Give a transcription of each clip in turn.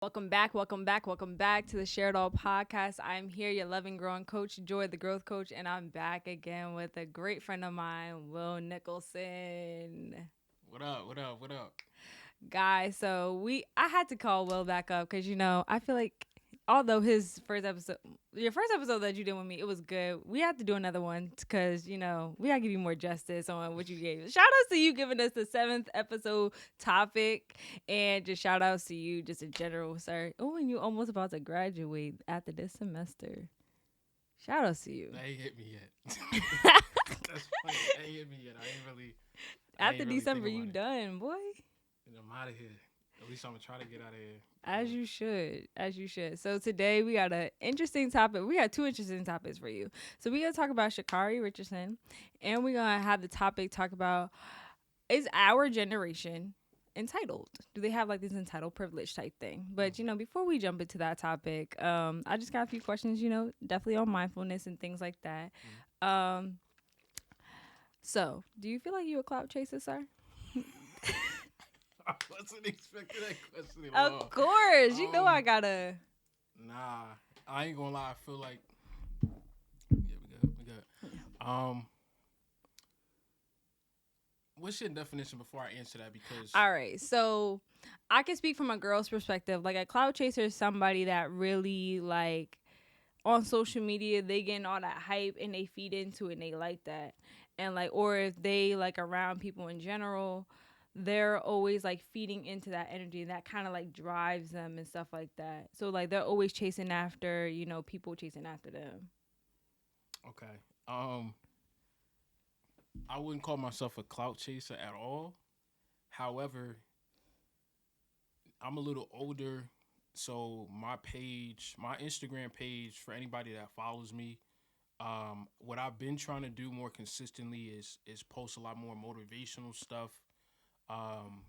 Welcome back to the Share It All podcast. I'm here, your loving, growing coach, Joy, the growth coach, and I'm back again with a great friend of mine, Will Nicholson. What up? What up? What up? Guys, I had to call Will back up because I feel like although his first episode, your first episode that you did with me, it was good. We have to do another one because we gotta give you more justice on what you gave. Shout outs to you giving us the seventh episode topic, and just shout outs to you just in general, sir. Oh, and you almost about to graduate after this semester. Shout outs to you. That ain't hit me yet. That's funny. That ain't hit me yet. I After ain't really December, think you about it. done, boy. And I'm out of here. At least I'm gonna try to get out of here. As you should. As you should. So today we got an interesting topic. We got two interesting topics for you. So we're gonna talk about Sha'Carri Richardson, and we're gonna have the topic talk about, is our generation entitled? Do they have like this entitled privilege type thing? But before we jump into that topic, I just got a few questions, definitely on mindfulness and things like that. Um so do you feel like you a clout chaser, sir? I wasn't expecting that question at all. Of course. I gotta. Nah, I ain't gonna lie. I feel like yeah, we good. What's your definition before I answer that? Because All right. So I can speak from a girl's perspective. Like a cloud chaser is somebody that really like on social media, they getting all that hype and they feed into it and they like that. And like, or if they like around people in general, they're always like feeding into that energy and that kind of like drives them and stuff like that. So like they're always chasing after, people chasing after them. okay, I wouldn't call myself a clout chaser at all. However, I'm a little older, so my Instagram page, for anybody that follows me, what I've been trying to do more consistently is post a lot more motivational stuff, um,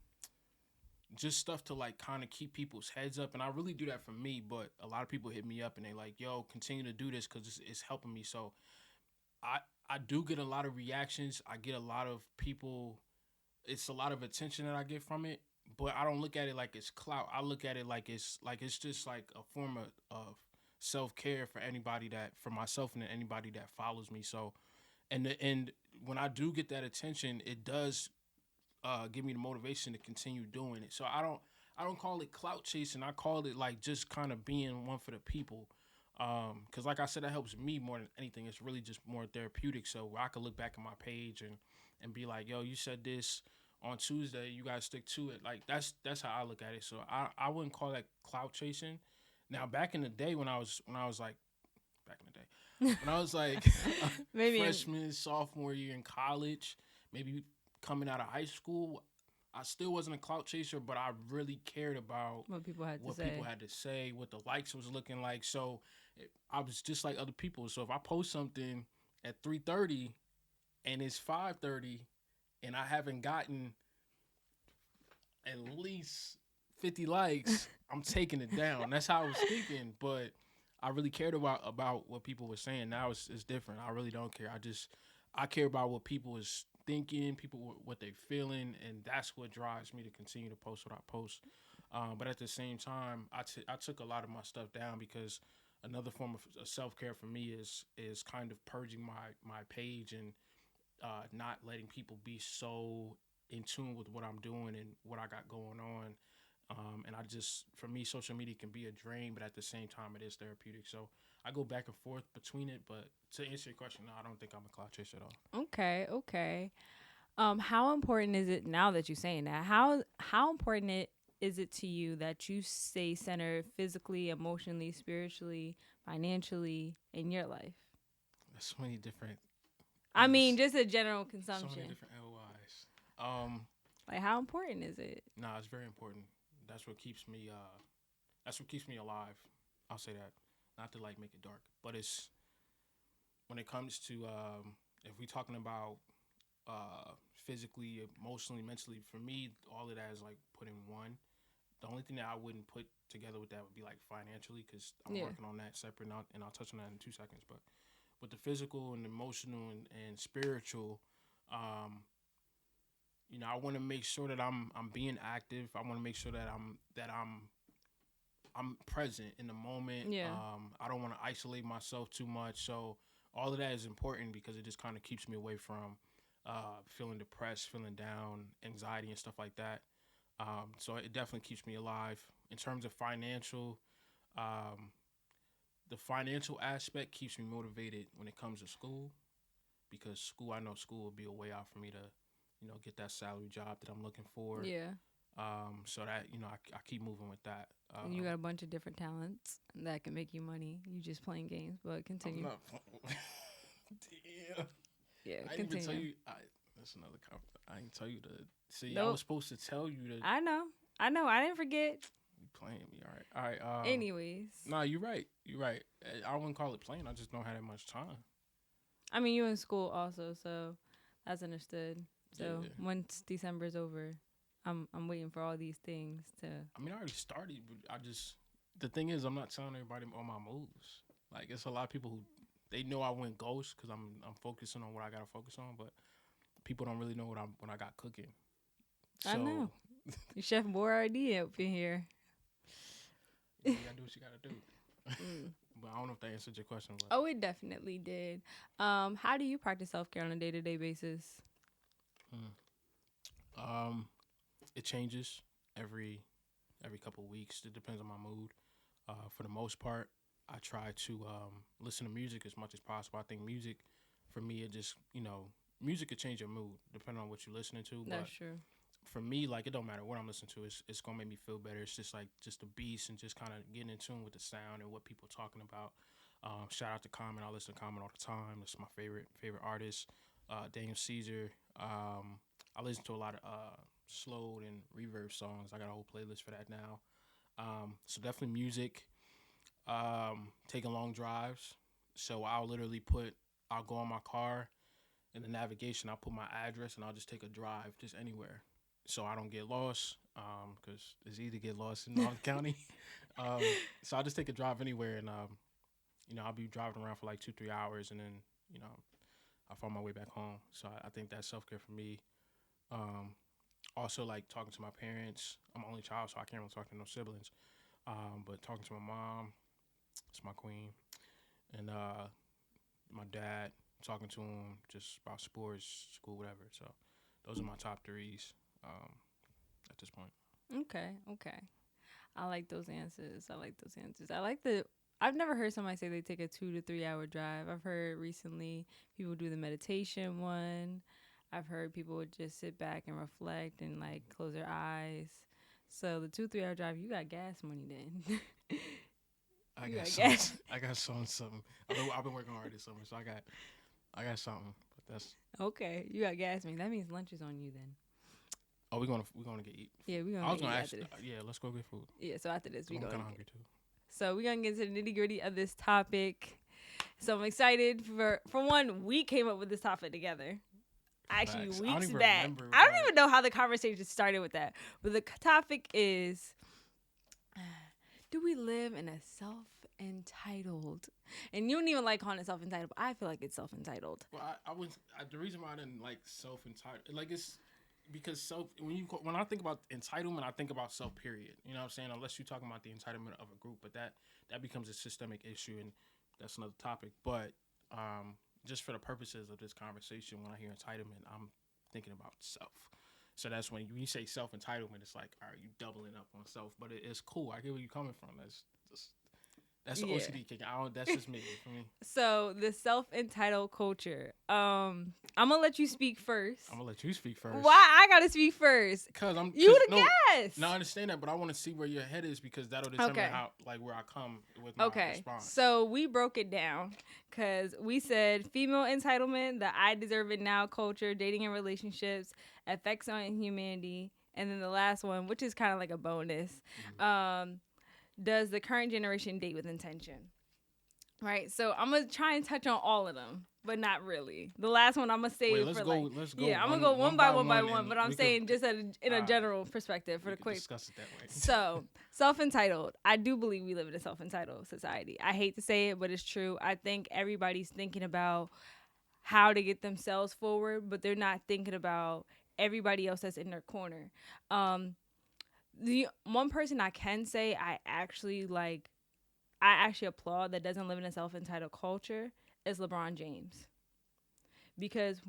just stuff to like kind of keep people's heads up, and I really do that for me. But a lot of people hit me up and they like, "Yo, continue to do this because it's helping me." So I I do get a lot of reactions. I get a lot of people. It's a lot of attention that I get from it, but I don't look at it like it's clout. I look at it like it's just like a form of self care for anybody that for myself and anybody that follows me. So and when I do get that attention, it does give me the motivation to continue doing it. So I don't call it clout chasing. I call it like just kind of being one for the people. Because like I said, that helps me more than anything. It's really just more therapeutic. So where I could look back at my page and be like, yo, you said this on Tuesday, you guys stick to it. Like that's how I look at it. So I wouldn't call that clout chasing. Now back in the day when I was like back in the day when I was like Maybe freshman, sophomore year in college, maybe coming out of high school, I still wasn't a clout chaser, but I really cared about what people had to what say. people had to say, what the likes was looking like. So I was just like other people. So if I post something at 3:30 and it's 5:30 and I haven't gotten at least 50 likes, I'm taking it down. That's how I was thinking, but I really cared about what people were saying. Now it's different. I really don't care. I care about what people is thinking, people what they feeling, and that's what drives me to continue to post what I post. But at the same time, I took a lot of my stuff down because another form of self care for me is kind of purging my page and not letting people be so in tune with what I'm doing and what I got going on. And for me, social media can be a drain, but at the same time, it is therapeutic. So I go back and forth between it. But to answer your question, no, I don't think I'm a cloud chaser at all. Okay, okay. How important is it now that you're saying that? How important is it to you that you stay centered physically, emotionally, spiritually, financially in your life? There's so many different I mean, things, just a general so many consumption. different LOIs. Um, Like, how important is it? nah, it's very important. That's what keeps me. That's what keeps me alive. I'll say that. Not to like make it dark, but it's when it comes to if we're talking about physically, emotionally, mentally. For me, all of that is like put in one. The only thing that I wouldn't put together with that would be like financially, because I'm Yeah. working on that separate, and I'll touch on that in 2 seconds. But with the physical and emotional and spiritual, um, I want to make sure that I'm being active. I want to make sure that I'm I'm present in the moment. Yeah. I don't want to isolate myself too much. So all of that is important because it just kind of keeps me away from feeling depressed, feeling down, anxiety, and stuff like that. So it definitely keeps me alive. In terms of financial, um, the financial aspect keeps me motivated when it comes to school because school, I know school will be a way out for me to, get that salary job that I'm looking for. Yeah. So that, I keep moving with that. And you got a bunch of different talents that can make you money. You just playing games, but continue. Damn. Yeah, I didn't even tell you. That's another compliment. I didn't tell you to. See, I Nope. was supposed to tell you to. I know. I didn't forget. You playing me, all right. All right. Anyways. Nah, you're right. You're right. I wouldn't call it playing. I just don't have that much time. I mean, you in school also, so that's understood. So Yeah. once December's over, I'm waiting for all these things to. I mean, I already started, but the thing is, I'm not telling everybody all my moves. Like, it's a lot of people who they know I went ghost because I'm focusing on what I gotta focus on, but people don't really know what I got cooking. So, I know. Chef Boyardee up in here. you gotta do what you gotta do. But I don't know if that answered your question. But. Oh, it definitely did. How do you practice self-care on a day-to-day basis? It changes every couple of weeks. It depends on my mood. For the most part, I try to listen to music as much as possible. I think music, for me, it just, music could change your mood depending on what you're listening to. That's true. For me, like, it don't matter what I'm listening to. It's going to make me feel better. It's just, like, just the beats and just kind of getting in tune with the sound and what people are talking about. Shout out to Common. I listen to Common all the time. That's my favorite artist. Daniel Caesar. I listen to a lot of slowed and reverb songs. I got a whole playlist for that now. So definitely music. Taking long drives. So I'll go on my car in the navigation. I'll put my address and I'll just take a drive just anywhere. So I don't get lost because it's easy to get lost in North County. So I'll just take a drive anywhere and, I'll be driving around for like 2-3 hours and then, I'll find my way back home. So I think that's self-care for me. Also, like, talking to my parents. I'm an only child, so I can't really talk to no siblings. But talking to my mom, it's my queen. And my dad, talking to him just about sports, school, whatever. So those are my top threes at this point. Okay. I like those answers. I've never heard somebody say they take a 2 to 3 hour drive. I've heard recently people do the meditation one. I've heard people would just sit back and reflect and like close their eyes. So the 2-3 hour drive, you got gas money then. I got something. I've been working hard this summer, so I got something. But that's okay. You got gas money. That means lunch is on you then. Oh, we're gonna get eat. Yeah, we're gonna. I was gonna ask. Yeah, let's go get food. Yeah, so after this, I'm kind of hungry too. So we're gonna get to the nitty gritty of this topic. So I'm excited for one. We came up with this topic together. Actually, weeks back. I don't even know how the conversation started with that. But the topic is, do we live in a self-entitled? And you don't even like calling it self-entitled, but I feel like it's self-entitled. Well, the reason why I didn't like self-entitled, like, it's because when I think about entitlement, I think about self, period. You know what I'm saying? Unless you're talking about the entitlement of a group, but that becomes a systemic issue, and that's another topic. But just for the purposes of this conversation, when I hear entitlement, I'm thinking about self. So that's when you say self-entitlement, it's like, all right, you doubling up on self. But it's cool. I get where you're coming from. That's the OCD kick. That's just me. For me. So the self-entitled culture. I'm gonna let you speak first. I'm gonna let you speak first. Why I gotta speak first? Because guest. No, I understand that, but I want to see where your head is because that'll determine where I come with my response. So we broke it down because we said female entitlement, the I deserve it now culture, dating and relationships, effects on humanity, and then the last one, which is kind of like a bonus. Mm-hmm. Does the current generation date with intention? Right. So I'm gonna try and touch on all of them, but not really. The last one I'm gonna save let's go. Yeah, I'm gonna go one by one. But I'm saying just in a general perspective for the quick. Discuss it that way. So self-entitled. I do believe we live in a self-entitled society. I hate to say it, but it's true. I think everybody's thinking about how to get themselves forward, but they're not thinking about everybody else that's in their corner. The one person I can say I actually applaud that doesn't live in a self-entitled culture is LeBron James. Because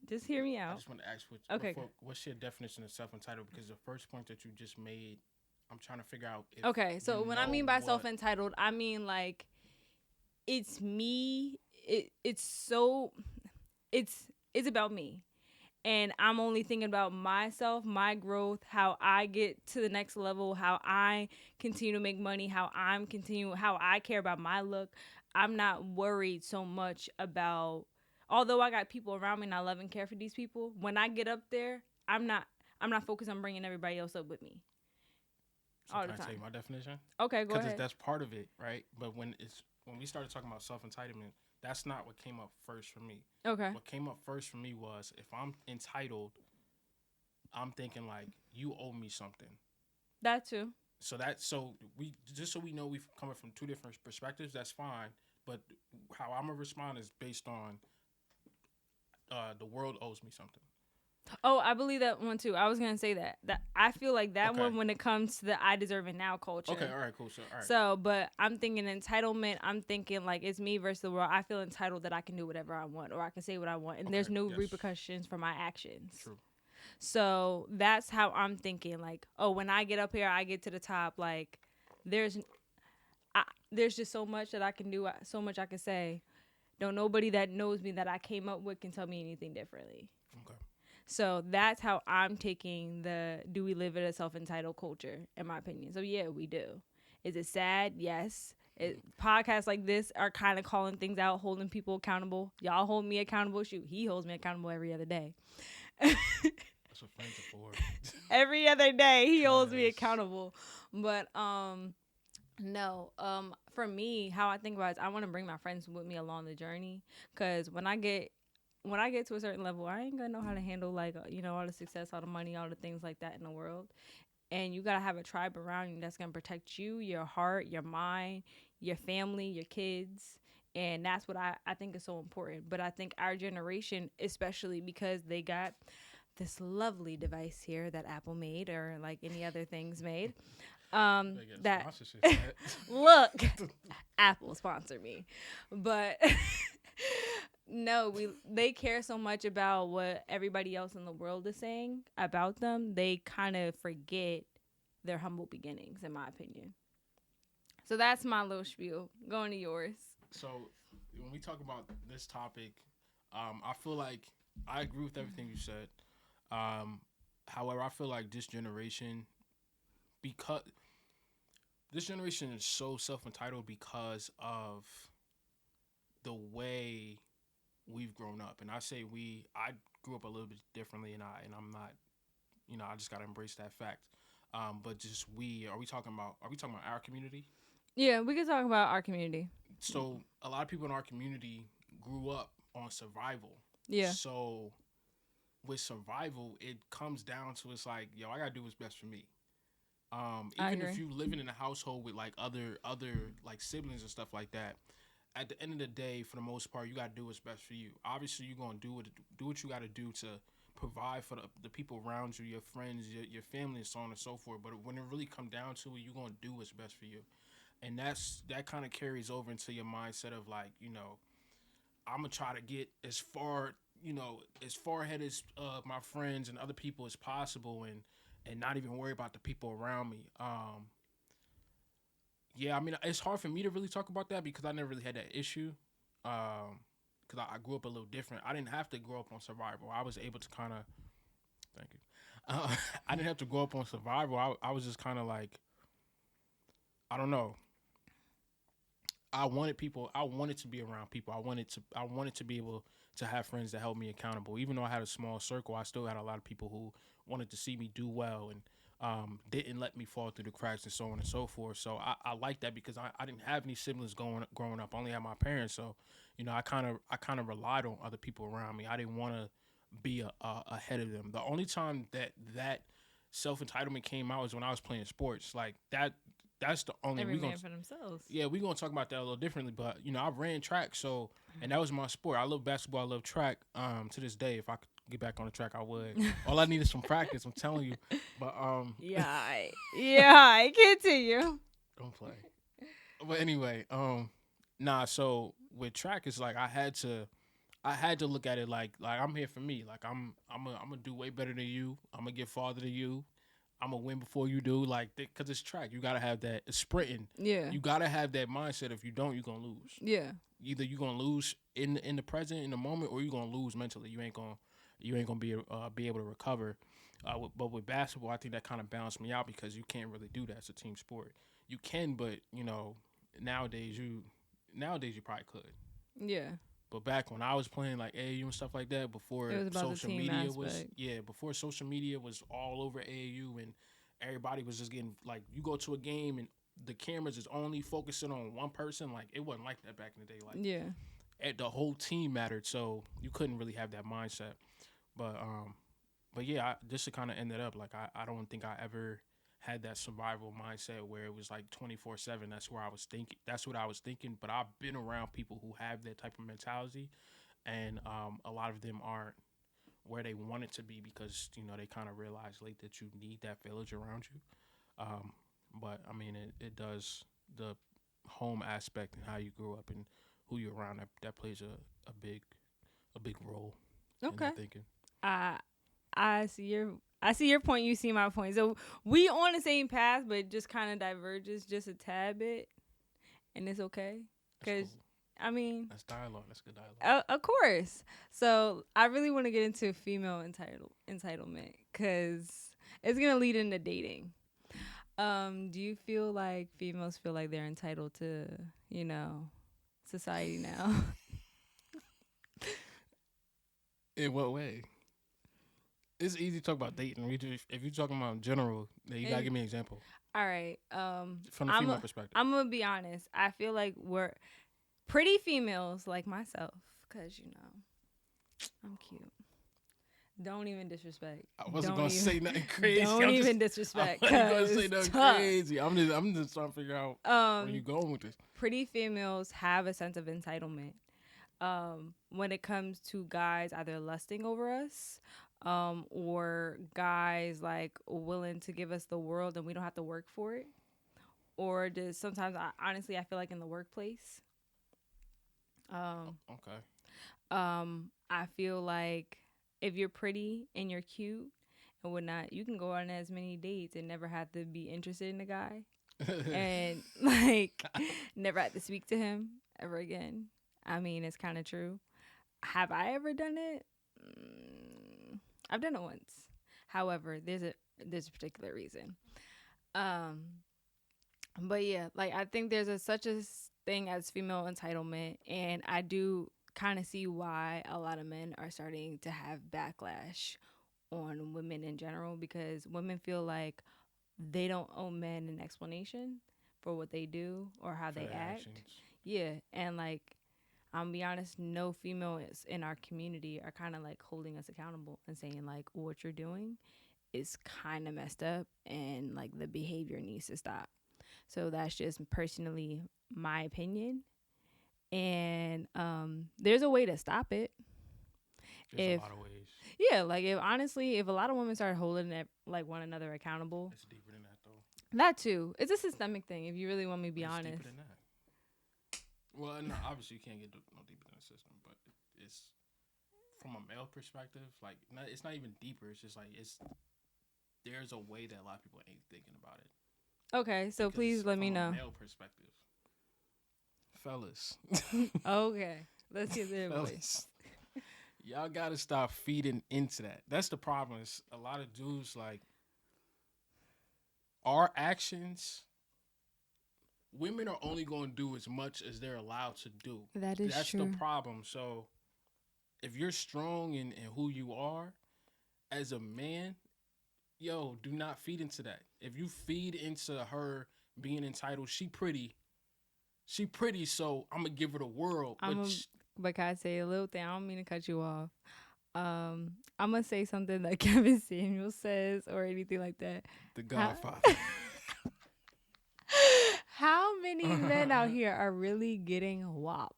just hear me I out. just want to ask Okay. what's your definition of self-entitled? Because the first point that you just made, I'm trying to figure out if Okay, so you when I know mean by what. self-entitled, I mean like it's me. It's about me. And I'm only thinking about myself, my growth, how I get to the next level, how I continue to make money, how I care about my look. I'm not worried so much about, although I got people around me and I love and care for these people. When I get up there, I'm not focused on bringing everybody else up with me So all can the I tell time. you my definition? Okay, go Because ahead. that's part of it, right? But when we started talking about self-entitlement, that's not what came up first for me. Okay, What came up first for me was if I'm entitled, I'm thinking like you owe me something. that too. So we just so we know we've coming from two different perspectives. That's fine. But how I'm gonna respond is based on the world owes me something. Oh, I believe that one too. I was gonna say that I feel like that Okay. one when it comes to the I deserve it now culture. Okay. All right. Cool. So all right. So, but I'm thinking entitlement. I'm thinking like it's me versus the world. I feel entitled that I can do whatever I want or I can say what I want, and Okay. there's no Yes. repercussions for my actions. True. So that's how I'm thinking. Like, oh, when I get up here, I get to the top. Like, there's, there's just so much that I can do, so much I can say. Don't nobody that knows me that I came up with can tell me anything differently. Okay. So that's how I'm taking the do we live in a self entitled culture, in my opinion. So yeah, we do. Is it sad? Yes. Podcasts like this are kind of calling things out, holding people accountable. Y'all hold me accountable. Shoot, he holds me accountable every other day. That's what friends are for. Every other day he holds me Yes. accountable. But no, for me, how I think about it is I want to bring my friends with me along the journey, because when I get to a certain level, I ain't gonna know how to handle like all the success, all the money, all the things like that in the world. And you gotta have a tribe around you that's gonna protect you, your heart, your mind, your family, your kids. And that's what I think is so important. But I think our generation, especially because they got this lovely device here that Apple made or like any other things made. That look, Apple sponsored me, but no, they care so much about what everybody else in the world is saying about them. They kind of forget their humble beginnings, in my opinion. So that's my little spiel. Going to yours. So when we talk about this topic, I feel like I agree with everything you said. However, I feel like because this generation is so self-entitled because of the way we've grown up. And I say I grew up a little bit differently, and I'm not, I just gotta embrace that fact. But just are we talking about our community? Yeah, we can talk about our community. So a lot of people in our community grew up on survival. Yeah. So with survival, it comes down to it's like, yo, I gotta do what's best for me. Even if you living in a household with like other like siblings and stuff like that, at the end of the day, for the most part, you gotta do what's best for you. Obviously, you're gonna do what you gotta do to provide for the people around you, your friends, your family, and so on and so forth. But when it really come down to it, you're gonna do what's best for you, and that kind of carries over into your mindset of like, I'm gonna try to get as far ahead as my friends and other people as possible, and not even worry about the people around me. Yeah, I mean, it's hard for me to really talk about that because I never really had that issue. Because I grew up a little different. I didn't have to grow up on survival. I was able to kind of, thank you. I didn't have to grow up on survival. I was just kind of like, I don't know. I wanted people. I wanted to be around people. I wanted to be able to have friends that held me accountable. Even though I had a small circle, I still had a lot of people who wanted to see me do well and didn't let me fall through the cracks and so on and so forth. So I like that because I didn't have any siblings growing up. I only had my parents. So I kind of relied on other people around me. I didn't want to be ahead of them. The only time that self entitlement came out was when I was playing sports. Like that. That's the only every man for themselves. Yeah, we're gonna talk about that a little differently, but I ran track, so and that was my sport. I love basketball, I love track. To this day, if I could get back on the track, I would. All I need is some practice. I'm telling you. But I continue. don't play. But anyway, nah. So with track, it's like I had to look at it like I'm here for me. Like I'm gonna do way better than you. I'm gonna get farther than you. I'm gonna win before you do. Like, cause it's track. You gotta have that. It's sprinting. Yeah. You gotta have that mindset. If you don't, you're gonna lose. Yeah. Either you're gonna lose in the present, in the moment, or you're gonna lose mentally. You ain't gonna be able to recover. But with basketball, I think that kind of balanced me out because you can't really do that. It's a team sport. You can, but nowadays you probably could. Yeah. But back when I was playing like AAU and stuff like that, before It was about social the team media aspect. before social media was all over AAU and everybody was just getting like, you go to a game and the cameras is only focusing on one person. Like, it wasn't like that back in the day. Like, Yeah. the whole team mattered, so you couldn't really have that mindset. But yeah, this to kind of ended up like I don't think I ever had that survival mindset where it was like 24/7. That's what I was thinking. But I've been around people who have that type of mentality, and a lot of them aren't where they want it to be because they kind of realize late that you need that village around you. But I mean, it does, the home aspect and how you grew up and who you're around, that plays a big role in Okay. that thinking. I see your point. You see my point. So we on the same path, but just kind of diverges just a tad bit, and it's okay. Because Cool. I mean, That's dialogue. That's good dialogue. of course. So I really want to get into female entitlement because it's gonna lead into dating. Do you feel like females feel like they're entitled to, society now? In what way? It's easy to talk about dating. If you're talking about in general, then you gotta give me an example. All right. From the female perspective. I'm gonna be honest. I feel like we're pretty females like myself, because I'm cute. Don't even disrespect. I wasn't gonna say nothing crazy. Don't even disrespect. I wasn't gonna say nothing crazy. I'm just trying to figure out where you going with this. Pretty females have a sense of entitlement. When it comes to guys either lusting over us, or guys like willing to give us the world and we don't have to work for it, or just sometimes honestly I feel like in the workplace. Okay. I feel like if you're pretty and you're cute and whatnot, you can go on as many dates and never have to be interested in the guy, and like never have to speak to him ever again. I mean, it's kind of true. Have I ever done it? I've done it once. However, there's a particular reason. But yeah, like I think there's such a thing as female entitlement, and I do kind of see why a lot of men are starting to have backlash on women in general, because women feel like they don't owe men an explanation for what they do or how they act. Actions. Yeah, and like I'm be honest, no females in our community are kind of like holding us accountable and saying like what you're doing is kind of messed up and like the behavior needs to stop. So that's just personally my opinion. And there's a way to stop it. There's a lot of ways. Yeah, like if a lot of women start holding it like one another accountable. It's deeper than that though. That too. It's a systemic thing if you really want me to be honest. Deeper than that. Well, no, obviously you can't get no deeper than the system, but it's from a male perspective, like it's not even deeper. It's just like there's a way that a lot of people ain't thinking about it. Okay, so please let me know. From a male perspective. Fellas. Okay. Let's get their voice. Y'all gotta stop feeding into that. That's the problem. Is a lot of dudes like our actions. Women are only gonna do as much as they're allowed to do. That's true. That's the problem. So if you're strong in who you are as a man, do not feed into that. If you feed into her being entitled, she pretty, so I'm gonna give her the world. But can I say a little thing? I don't mean to cut you off. I'm gonna say something that Kevin Samuel says or anything like that. The Godfather. How many men out here are really getting WAP?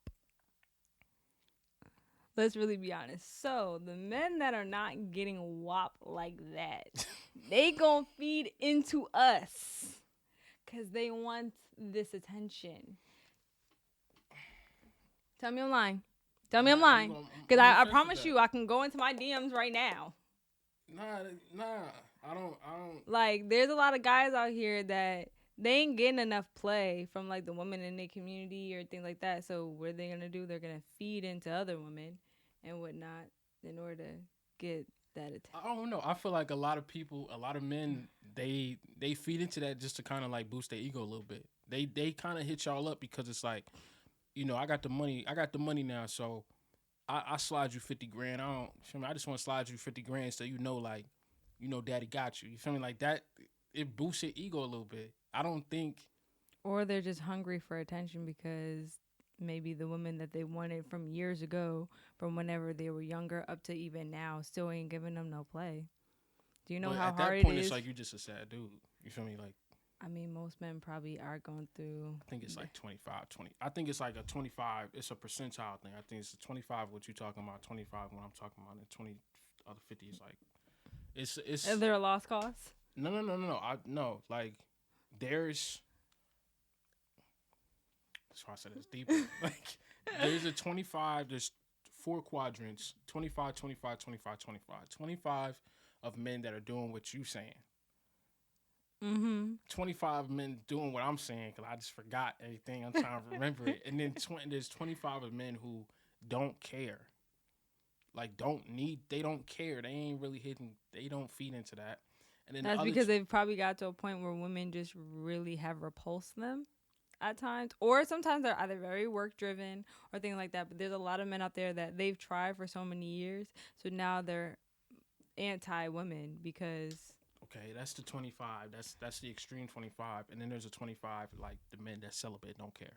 Let's really be honest. So the men that are not getting whopped like that, they gonna feed into us because they want this attention. Tell me I'm lying. Tell me I'm lying. Because I promise you I can go into my DMs right now. Nah. I don't. Like, there's a lot of guys out here that they ain't getting enough play from, like, the women in their community or things like that. So what are they going to do? They're going to feed into other women and whatnot in order to get that attention. I don't know. I feel like a lot of men, they feed into that just to kind of like boost their ego a little bit. They kind of hit y'all up because it's like, I got the money now, so I slide you 50 grand. I just want to slide you 50 grand so like, daddy got you. You feel me? Like that, it boosts your ego a little bit. I don't think. Or they're just hungry for attention because maybe the women that they wanted from years ago, from whenever they were younger up to even now, still ain't giving them no play. Do you know how hard it is? At that point, it's like you just a sad dude. You feel me? Like, I mean, most men probably are going through. I think it's like 25, 20. I think it's like a 25. It's a percentile thing. I think it's a 25 what you talking about, 25 what I'm talking about, and 20 other 50 is like. It's. Is there a lost cause? No. No. Like, there's. That's why I said it's deeper. Like, there's a 25. There's 4 quadrants: 25, 25, 25, 25. 25 of men that are doing what you saying. 25 men doing what I'm saying because I just forgot everything. I'm trying to remember it. And then there's 25 of men who don't care. Like, they don't care. They ain't really hitting. They don't feed into that. And then that's because they've probably got to a point where women just really have repulsed them at times. Or sometimes they're either very work driven or things like that. But there's a lot of men out there that they've tried for so many years. So now they're anti-women because... Okay, that's the 25. That's the extreme 25. And then there's a 25, like the men that celibate don't care.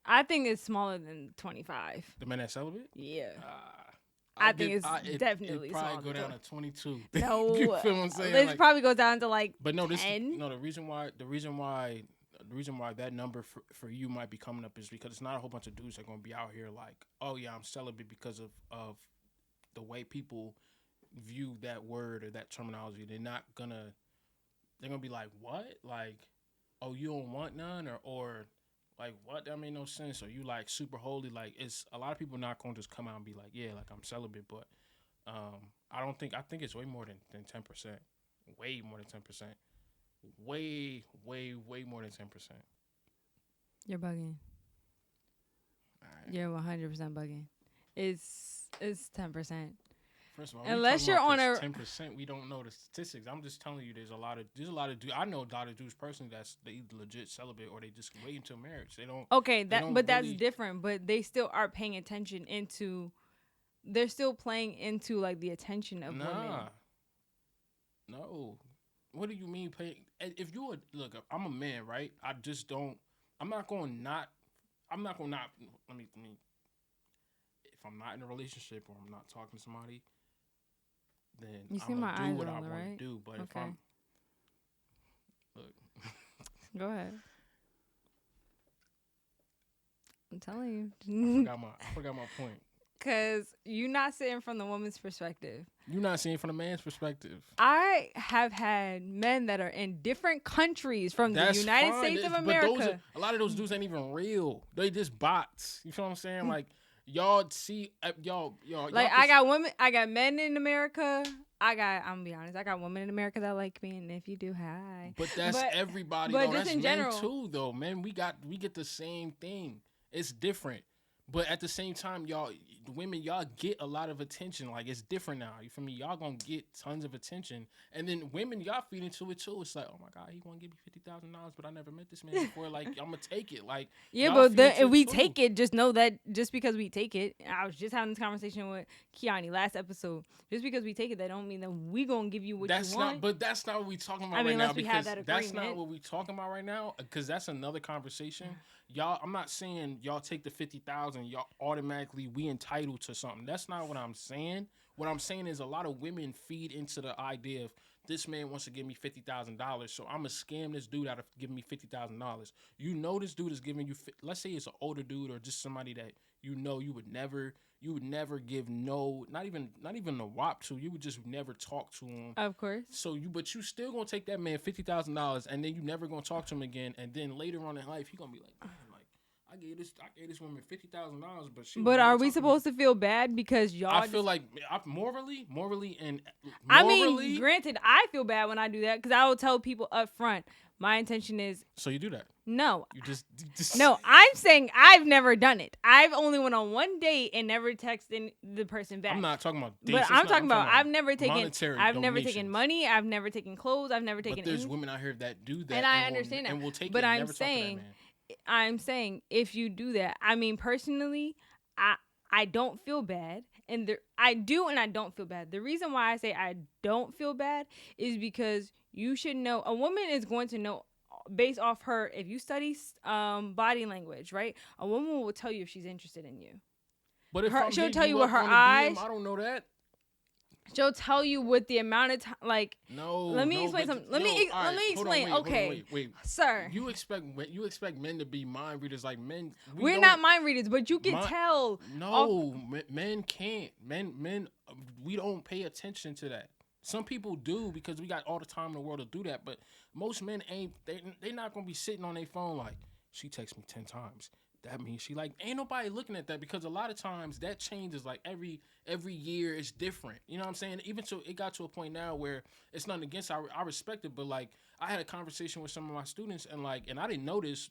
I think it's smaller than 25. The men that celibate? Yeah. I think it's definitely it'd probably smaller. Go down to 22. No. You feel what I'm saying? It probably goes down to like but no, 10. The reason why that number for you might be coming up is because it's not a whole bunch of dudes that are going to be out here like, oh yeah, I'm celibate because of the way people view that word or that terminology. They're gonna be like, what? Like, oh, you don't want none, or like, what? That made no sense. Or you like super holy. Like, it's a lot of people not gonna just come out and be like, yeah, like I'm celibate, but I think it's way more than 10%. Way more than 10%. Way more than 10%. You're bugging. Right. You're 100% bugging. It's 10%. First of all, unless you're on a 10%, we don't know the statistics. I'm just telling you, there's a lot of dudes. I know a lot of dudes personally that's they legit celibate or they just wait until marriage. They don't. Okay, that's different. But they still are paying attention into. They're still playing into like the attention of women. No. What do you mean pay? If you look, I'm a man, right? I just don't. I'm not going not. Let me. If I'm not in a relationship or I'm not talking to somebody, then I'm gonna do what I want to do. But if I'm go ahead. I'm telling you. I forgot my point. Because you're not sitting from the woman's perspective. You're not seeing from the man's perspective. I have had men that are in different countries from the United States of America. But a lot of those dudes ain't even real. They just bots. You feel what I'm saying? Like, y'all see, y'all. Like, I got women, I got men in America. I'm gonna be honest, I got women in America that like me, and if you do, hi. But that's everybody. But though. just That's in men general too, though. Man, we get the same thing. It's different. But at the same time, y'all, the women, y'all get a lot of attention. Like, it's different now. You feel me? Y'all gonna get tons of attention. And then women, y'all feed into it too. It's like, oh my God, he gonna give me $50,000, but I never met this man before. Like, I'm gonna take it. Like, yeah, but if we take it, just know that just because we take it, I was just having this conversation with Kiani last episode. Just because we take it, that don't mean that we gonna give you what you want. But that's not what we talking about right now. Because that's not what we talking about right now. Because that's another conversation. Y'all, I'm not saying y'all take the 50,000, y'all automatically we entitled to something. That's not what I'm saying. What I'm saying is a lot of women feed into the idea of this man wants to give me $50,000, so I'm gonna scam this dude out of giving me $50,000. You know this dude is giving you. Let's say it's an older dude or just somebody that you know you would never give not even a wop to. You would just never talk to him. Of course. So but you still gonna take that man $50,000, and then you never gonna talk to him again. And then later on in life, he gonna be like, man, like I gave this woman $50,000, but she. But are we supposed to feel bad because y'all? I feel like morally, I mean, granted, I feel bad when I do that because I will tell people up front. My intention is. So you do that? No. You just. No, I'm saying I've never done it. I've only went on one date and never texted the person back. I'm not talking about dates. But I'm talking about I've never taken money. I've never taken clothes. I've never taken. But there's women out here that do that, and I understand that. And will take but it. I'm saying, if you do that, I mean, personally, I don't feel bad, and I do and I don't feel bad. The reason why I say I don't feel bad is because you should know. A woman is going to know. Based off her, if you study body language, right? A woman will tell you if she's interested in you. But if she'll tell you with her eyes. I don't know that. She'll tell you with the amount of time. Like, no. Let me explain something. Let me explain. Okay, wait, sir. You expect men to be mind readers like men? We're not mind readers, but you can tell. No, men can't. Men, we don't pay attention to that. Some people do because we got all the time in the world to do that, but most men ain't. They not gonna be sitting on their phone like, she texts me 10 times. That means she like. Ain't nobody looking at that because a lot of times that changes. Like every year is different. You know what I'm saying? Even so, it got to a point now where it's nothing against. I respect it, but like I had a conversation with some of my students and I didn't know this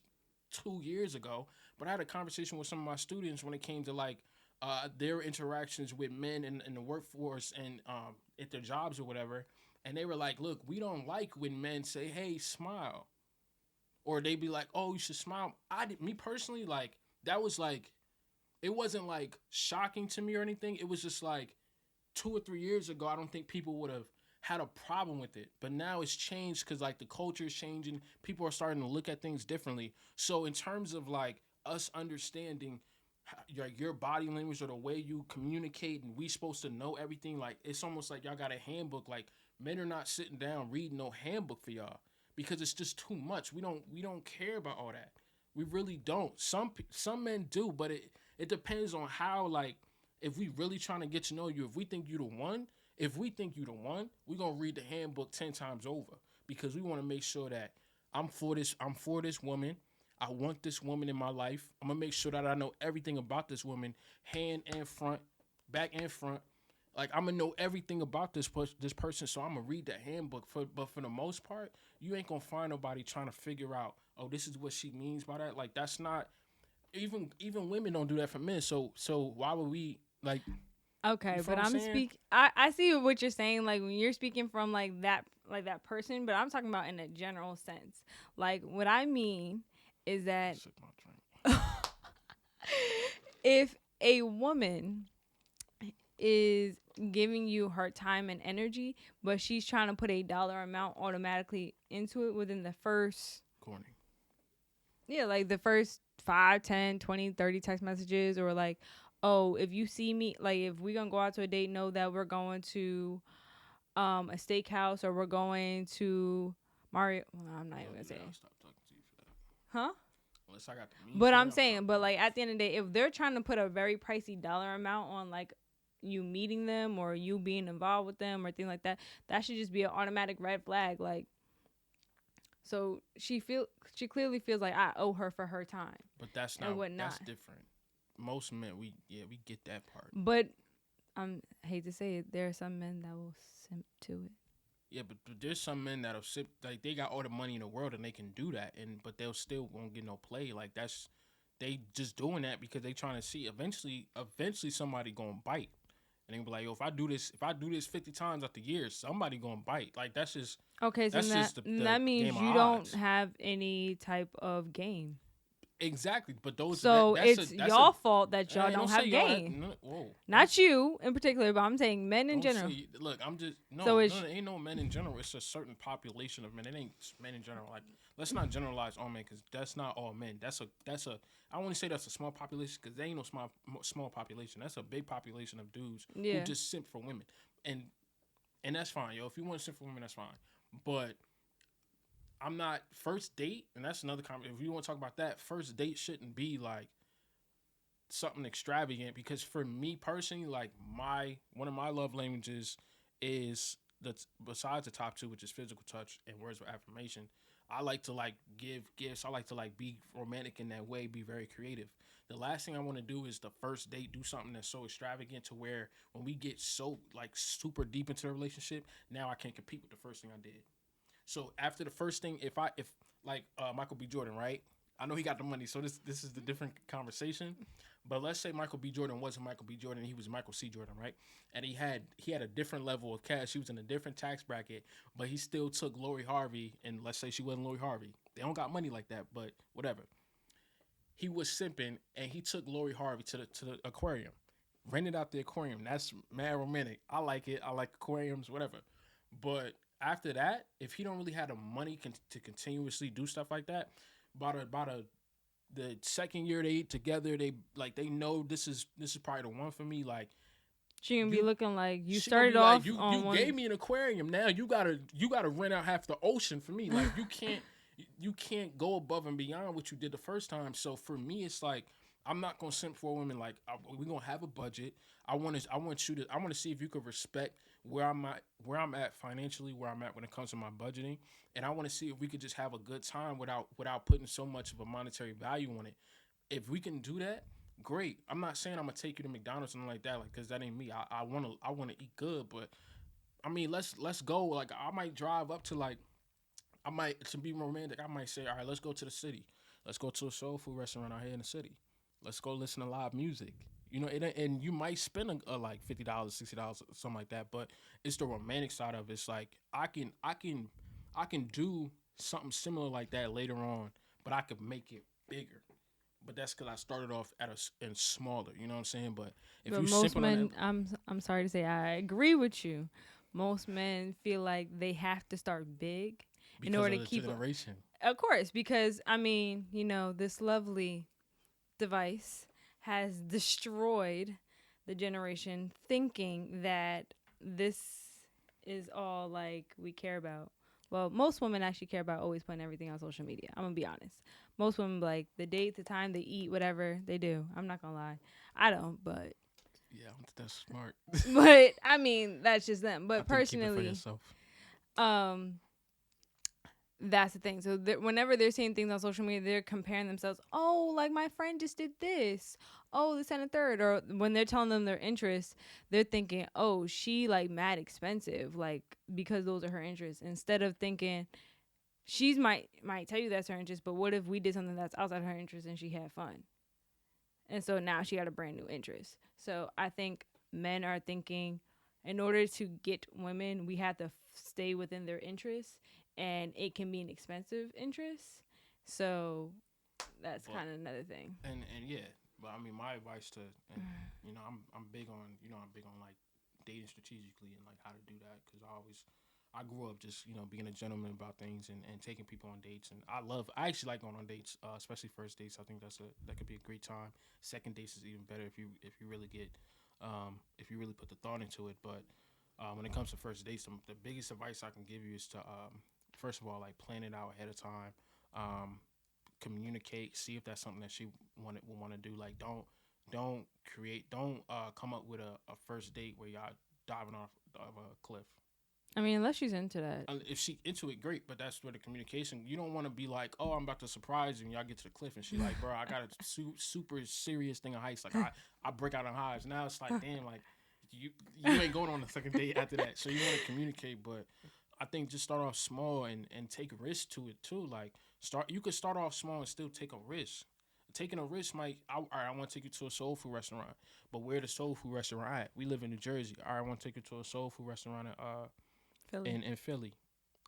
2 years ago, but I had a conversation with some of my students when it came to like. Their interactions with men in the workforce and at their jobs or whatever, and they were like, look, we don't like when men say, hey, smile. Or they be like, oh, you should smile. Me personally, like, that was like, it wasn't like shocking to me or anything. It was just like 2 or 3 years ago, I don't think people would have had a problem with it. But now it's changed because like the culture is changing. People are starting to look at things differently. So in terms of like us understanding your body language or the way you communicate, and we supposed to know everything. Like it's almost like y'all got a handbook. Like men are not sitting down reading no handbook for y'all because it's just too much. We don't care about all that. We really don't. Some men do, but it depends on how. Like if we really trying to get to know you, if we think you the one, we're gonna read the handbook 10 times over because we want to make sure that I'm for this woman. I want this woman in my life. I'm going to make sure that I know everything about this woman, hand and front, back and front. Like, I'm going to know everything about this person, so I'm going to read the handbook. But for the most part, you ain't going to find nobody trying to figure out, oh, this is what she means by that. Like, that's not, even women don't do that for men. So why would we, like... Okay, but I see what you're saying, like, when you're speaking from, like that person, but I'm talking about in a general sense. Like, what I mean... is that if a woman is giving you her time and energy, but she's trying to put a dollar amount automatically into it within the first... Corny. Yeah, like the first 5, 10, 20, 30 text messages, or like, oh, if you see me, like if we're going to go out to a date, know that we're going to a steakhouse or we're going to Mario... Well, I'm not even going to say it. Huh? Unless I got the means. But I'm saying, but like at the end of the day, if they're trying to put a very pricey dollar amount on like you meeting them or you being involved with them or things like that, that should just be an automatic red flag. Like, so she clearly feels like I owe her for her time. But that's not. That's different. Most men, we get that part. But I hate to say it, there are some men that will simp to it. Yeah, but there's some men that'll sit, like they got all the money in the world and they can do that, but they'll still won't get no play. Like they just doing that because they trying to see eventually somebody gonna bite, and they be like, yo, if I do this 50 times after years, somebody gonna bite. Like that's just okay. So that means you don't have any type of game. Exactly, but those. So it's y'all fault that y'all don't have game. Not you in particular, but I'm saying men in general. Look, I'm just ain't no men in general. It's a certain population of men. It ain't men in general. Like let's not generalize all men because that's not all men. That's a. I want to say that's a small population because there ain't no small population. That's a big population of dudes who just simp for women. And And that's fine, yo. If you want to simp for women, that's fine. But I'm not first date, and that's another comment. If you want to talk about that, first date shouldn't be like something extravagant, because for me personally, like my one of my love languages is the besides the top two, which is physical touch and words of affirmation. I like to like give gifts. I like to like be romantic in that way, be very creative. The last thing I want to do is the first date do something that's so extravagant to where when we get so like super deep into the relationship, now I can't compete with the first thing I did. So after the first thing, if like Michael B. Jordan, right? I know he got the money, so this is the different conversation. But let's say Michael B. Jordan wasn't Michael B. Jordan, he was Michael C. Jordan, right? And he had a different level of cash. He was in a different tax bracket, but he still took Lori Harvey, and let's say she wasn't Lori Harvey. They don't got money like that, but whatever. He was simping, and he took Lori Harvey to the aquarium, rented out the aquarium. That's mad romantic. I like it. I like aquariums, whatever. But after that, if he don't really have the money to continuously do stuff like that, about the second year they together, they know this is probably the one for me. Like She gonna be looking like you she gonna started be like, off on you one. gave me an aquarium. Now you gotta rent out half the ocean for me. Like you can't go above and beyond what you did the first time. So for me, it's like I'm not gonna simp for women. Like we're gonna have a budget. I want to see if you could respect where I'm at financially, where I'm at when it comes to my budgeting, and I want to see if we could just have a good time without putting so much of a monetary value on it. If we can do that, great. I'm not saying I'm gonna take you to McDonald's or something like that, like, because that ain't me. I wanna eat good, but I mean let's go. Like I might drive up to like I might to be romantic. I might say, all right, let's go to the city. Let's go to a soul food restaurant out here in the city. Let's go listen to live music. And you might spend like $50, $60, something like that. But it's the romantic side of it. It's like I can do something similar like that later on, but I could make it bigger. But that's because I started off and smaller. You know what I'm saying? But if But you most simping on that, men, I'm sorry to say, I agree with you. Most men feel like they have to start big in because order of to the keep. generation, Of course, because I mean, this lovely device has destroyed the generation thinking that this is all like we care about. Well, most women actually care about always putting everything on social media. I'm gonna be honest. Most women like the date, the time, they eat, whatever they do. I'm not gonna lie. I don't, but yeah, I don't think that's smart. but I mean that's just them. I But think keep it for personally, yourself. um, that's the thing. So whenever they're seeing things on social media, they're comparing themselves. Oh, like my friend just did this. Oh, this and a third. Or when they're telling them their interests, they're thinking, oh, she like mad expensive, like because those are her interests. Instead of thinking she's might tell you that's her interest, but what if we did something that's outside her interest and she had fun? And so now she got a brand new interest. So I think men are thinking in order to get women, we have to stay within their interests, and it can be an expensive interest. So that's But kind of another thing. and yeah, but I mean, my advice to and I'm big on like dating strategically and like how to do that, because I grew up just being a gentleman about things and taking people on dates, and I actually like going on dates, especially first dates. I think that could be a great time. Second dates is even better if you really get if you really put the thought into it. But when it comes to first dates, the biggest advice I can give you is to first of all, like, plan it out ahead of time. Um, Communicate, see if that's something that she will want to do. Like, don't come up with a first date where y'all diving off of a cliff. I mean, unless she's into that. If she into it, great, but that's where the communication. You don't want to be like, oh, I'm about to surprise you, and y'all get to the cliff, and she like, bro, I got a super serious thing of heights. Like, I break out in hives. Now it's like, damn, like you ain't going on a second date after that. So you want to communicate, but I think just start off small and take risks to it too. Like, you could start off small and still take a risk. Taking a risk might, all right, I want to take you to a soul food restaurant, but where the soul food restaurant at? We live in New Jersey. All right, I want to take you to a soul food restaurant Philly. in Philly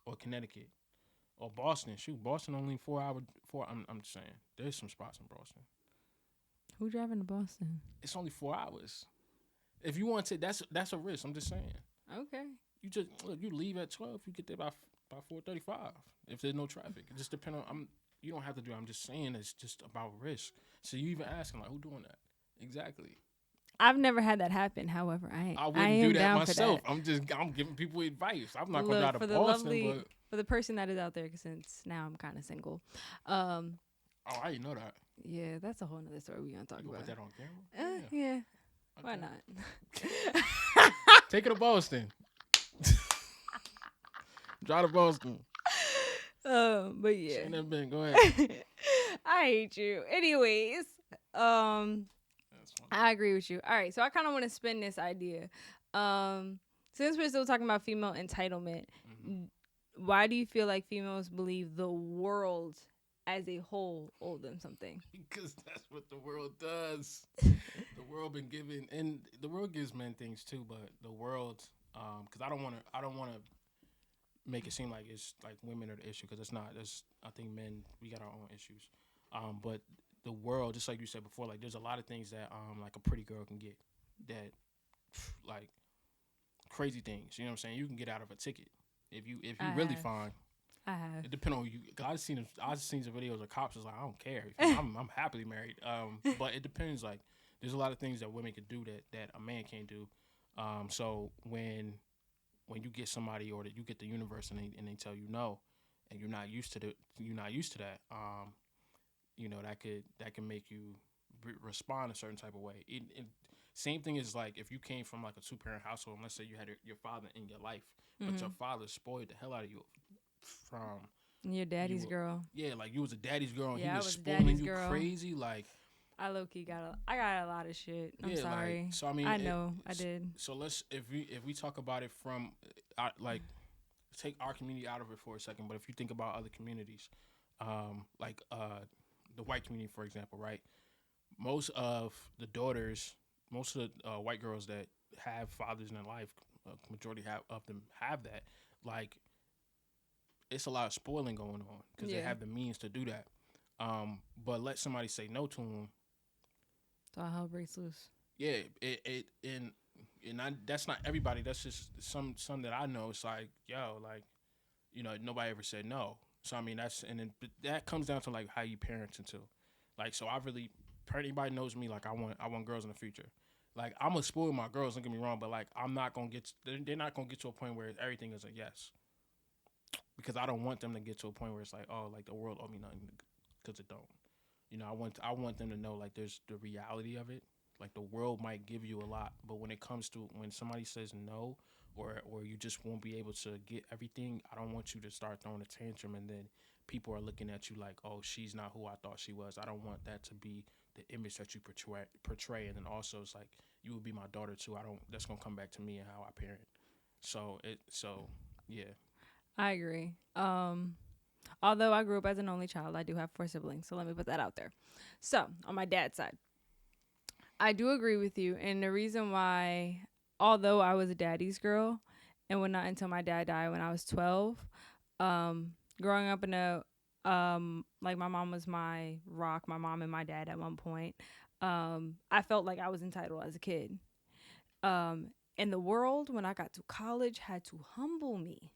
or Connecticut or Boston. Shoot, Boston only 4 hour. I'm just saying, there's some spots in Boston. Who driving to Boston? It's only 4 hours. If you want to, that's a risk. I'm just saying. Okay. You leave at 12. You get there by 4:35. If there's no traffic, it just depends on. You don't have to do it. I'm just saying it's just about risk. So you even asking like, who doing that? Exactly. I've never had that happen. However, I I wouldn't do am that down myself. for that. I'm giving people advice. I'm not gonna Look, drive to for the Boston, lovely, but for the person that is out there, 'cause since now I'm kind of single. Um, oh, I didn't know that. yeah, that's a whole nother story we're gonna talk You gonna about. put that on camera? Yeah. Yeah, why Okay. not? Take it to Boston. Drive to Boston. But She yeah, ain't never been. Go ahead. I hate you. Anyways, That's funny. I agree with you. All right, so I kind of want to spin this idea. Since we're still talking about female entitlement, why do you feel like females believe the world as a whole owes them something? Because that's what the world does. The world been giving, and the world gives men things too. But the world, because I don't want to make it seem like it's like women are the issue, because it's not. There's, I think men, we got our own issues. But the world, just like you said before, like there's a lot of things that like a pretty girl can get, that like crazy things. You know what I'm saying? You can get out of a ticket if you I really have. fine. I have. It depends on you. 'Cause I've seen some videos of cops is like, I don't care. I'm happily married. But it depends. Like there's a lot of things that women can do that a man can't do. So when you get somebody, or that you get the universe, and they tell you no, and you're not used to that. You know, that can make you respond a certain type of way. Same thing is like if you came from like a 2-parent household, and let's say you had your father in your life, but your father spoiled the hell out of you from Your daddy's girl. yeah, like you was a daddy's girl, and Yeah, he I was was spoiling daddy's you girl. crazy, like I low key I got a lot of shit. I'm yeah, sorry. like, so I mean, I know I did. So let's if we talk about it from like take our community out of it for a second, but if you think about other communities, like the white community, for example, right? Most of the daughters, most of the white girls that have fathers in their life, majority of them have that. Like, it's a lot of spoiling going on because they have the means to do that. But let somebody say no to them. So all hell breaks loose. Yeah, that's not everybody. That's just some that I know. It's like, yo, like, you know, nobody ever said no. So I mean, that comes down to like how you parent into. Like, so I really, anybody knows me, like I want girls in the future. Like, I'm gonna spoil my girls. Don't get me wrong, but like I'm not gonna they're not gonna get to a point where everything is a yes. Because I don't want them to get to a point where it's like, oh, like the world owe me nothing, because it don't. You know, I want them to know like there's the reality of it. Like the world might give you a lot, but when it comes to when somebody says no, or you just won't be able to get everything, I don't want you to start throwing a tantrum, and then people are looking at you like, oh, she's not who I thought she was. I don't want that to be the image that you portray, and then also it's like you would be my daughter too. I don't. That's gonna come back to me and how I parent. So yeah. I agree. Although I grew up as an only child, I do have 4 siblings, so let me put that out there. So, on my dad's side, I do agree with you, and the reason why, although I was a daddy's girl, and when not until my dad died when I was 12, growing up in a like my mom was my rock, my mom and my dad at one point, I felt like I was entitled as a kid. And the world, when I got to college, had to humble me.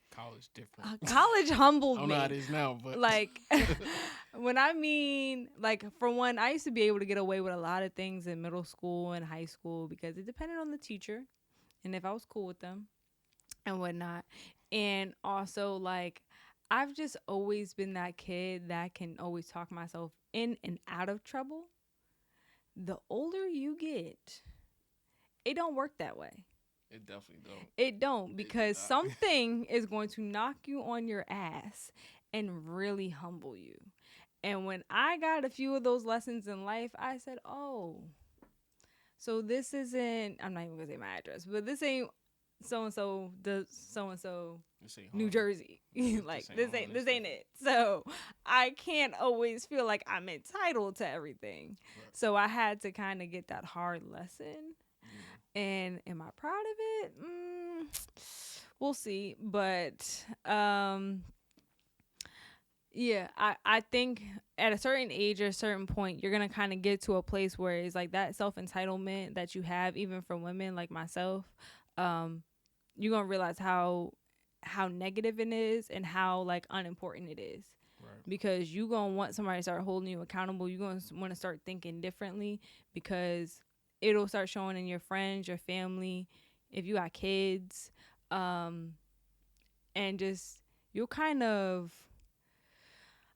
College different. College humbled I don't me. know how it is now, but Like, when I mean, like, for one, I used to be able to get away with a lot of things in middle school and high school because it depended on the teacher and if I was cool with them and whatnot. And also, like, I've just always been that kid that can always talk myself in and out of trouble. The older you get, it don't work that way. it definitely don't. It don't, because something is going to knock you on your ass and really humble you. And when I got a few of those lessons in life, I said, oh, so this isn't, I'm not even going to say my address, but this ain't so-and-so, New Jersey. Like, this ain't it. So I can't always feel like I'm entitled to everything. Right. So I had to kind of get that hard lesson. And am I proud of it? We'll see. But yeah, I think at a certain age or a certain point, you're going to kind of get to a place where it's like that self-entitlement that you have, even for women like myself, you're going to realize how negative it is and how like unimportant it is. Right. Because you're going to want somebody to start holding you accountable. You're going to want to start thinking differently, because it'll start showing in your friends, your family, if you got kids, and just you'll kind of,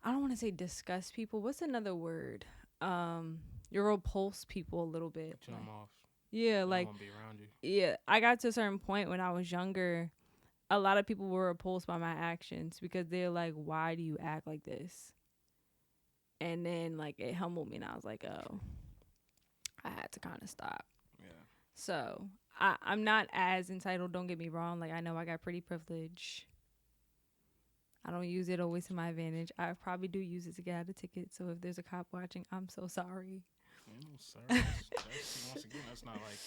I don't want to say disgust people. What's another word? You'll repulse people a little bit. Put them off. Yeah, They like won't be around you. yeah. I got to a certain point when I was younger. A lot of people were repulsed by my actions because they're like, "Why do you act like this?" And then like it humbled me, and I was like, "Oh, I had to kind of stop." Yeah. So I'm not as entitled. Don't get me wrong. Like I know I got pretty privilege. I don't use it always to my advantage. I probably do use it to get out a ticket. So if there's a cop watching, I'm so sorry. Sorry. Once again, that's not like.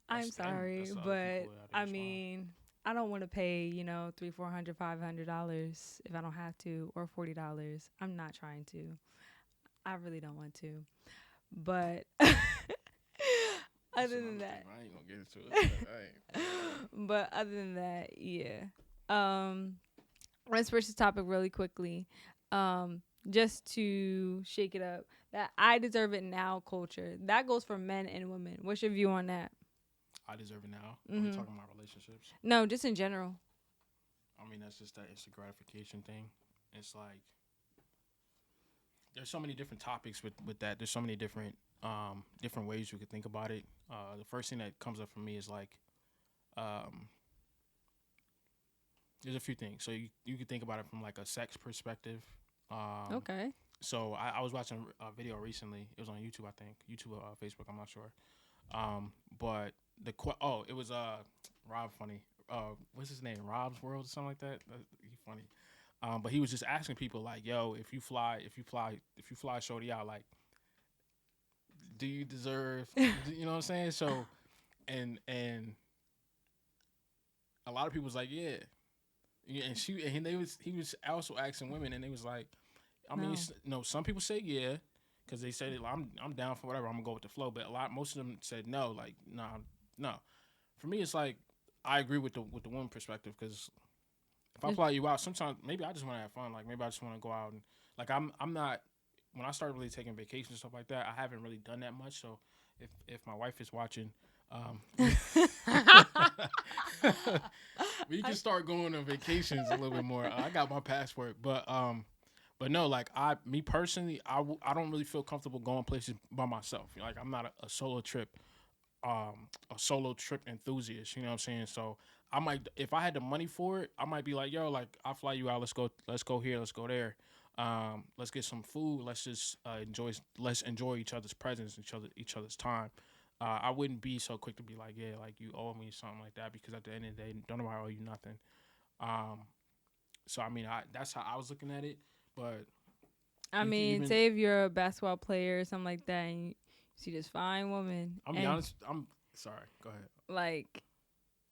I'm sorry, that's but I mean, I don't want to pay, $300, $400, $500 if I don't have to, or $40. I'm not trying to. I really don't want to. But other than that, I ain't gonna get into it. but other than that, yeah. Let's switch the topic really quickly. Just to shake it up, that I deserve it now culture. That goes for men and women. What's your view on that? I deserve it now. Are we talking about relationships? No, just in general. I mean, that's just that instant gratification thing. It's like there's so many different topics with that. There's so many different ways you could think about it. The first thing that comes up for me is like there's a few things. So you could think about it from like a sex perspective. Okay. So I was watching a video recently. It was on YouTube, I think. YouTube or Facebook, I'm not sure. But it was Rob funny. What's his name? Rob's World or something like that. He's funny. But he was just asking people like, "Yo, if you fly shorty out, like, do you deserve?" You know what I'm saying? So, and a lot of people was like, "Yeah," and he was also asking women, and they was like, I mean, no, some people say yeah, because they say I'm down for whatever, I'm gonna go with the flow. But most of them said no, like no. For me, it's like I agree with the woman perspective, because if I fly you out, sometimes maybe I just want to have fun. Like maybe I just want to go out and like I'm not, when I started really taking vacations and stuff like that, I haven't really done that much. So if my wife is watching, we can start going on vacations a little bit more. I got my passport, but no, like me personally, I don't really feel comfortable going places by myself. Like I'm not a solo trip enthusiast. You know what I'm saying? So I might, if I had the money for it, I might be like, yo, like I'll fly you out. Let's go here. Let's go there. Let's get some food. Let's just enjoy each other's presence, each other's time. I wouldn't be so quick to be like, yeah, like you owe me something like that, because at the end of the day, don't nobody owe you nothing. So I mean, that's how I was looking at it. But I mean, say if you're a basketball player or something like that, and you see this fine woman. I'm be honest. I'm sorry. Go ahead. Like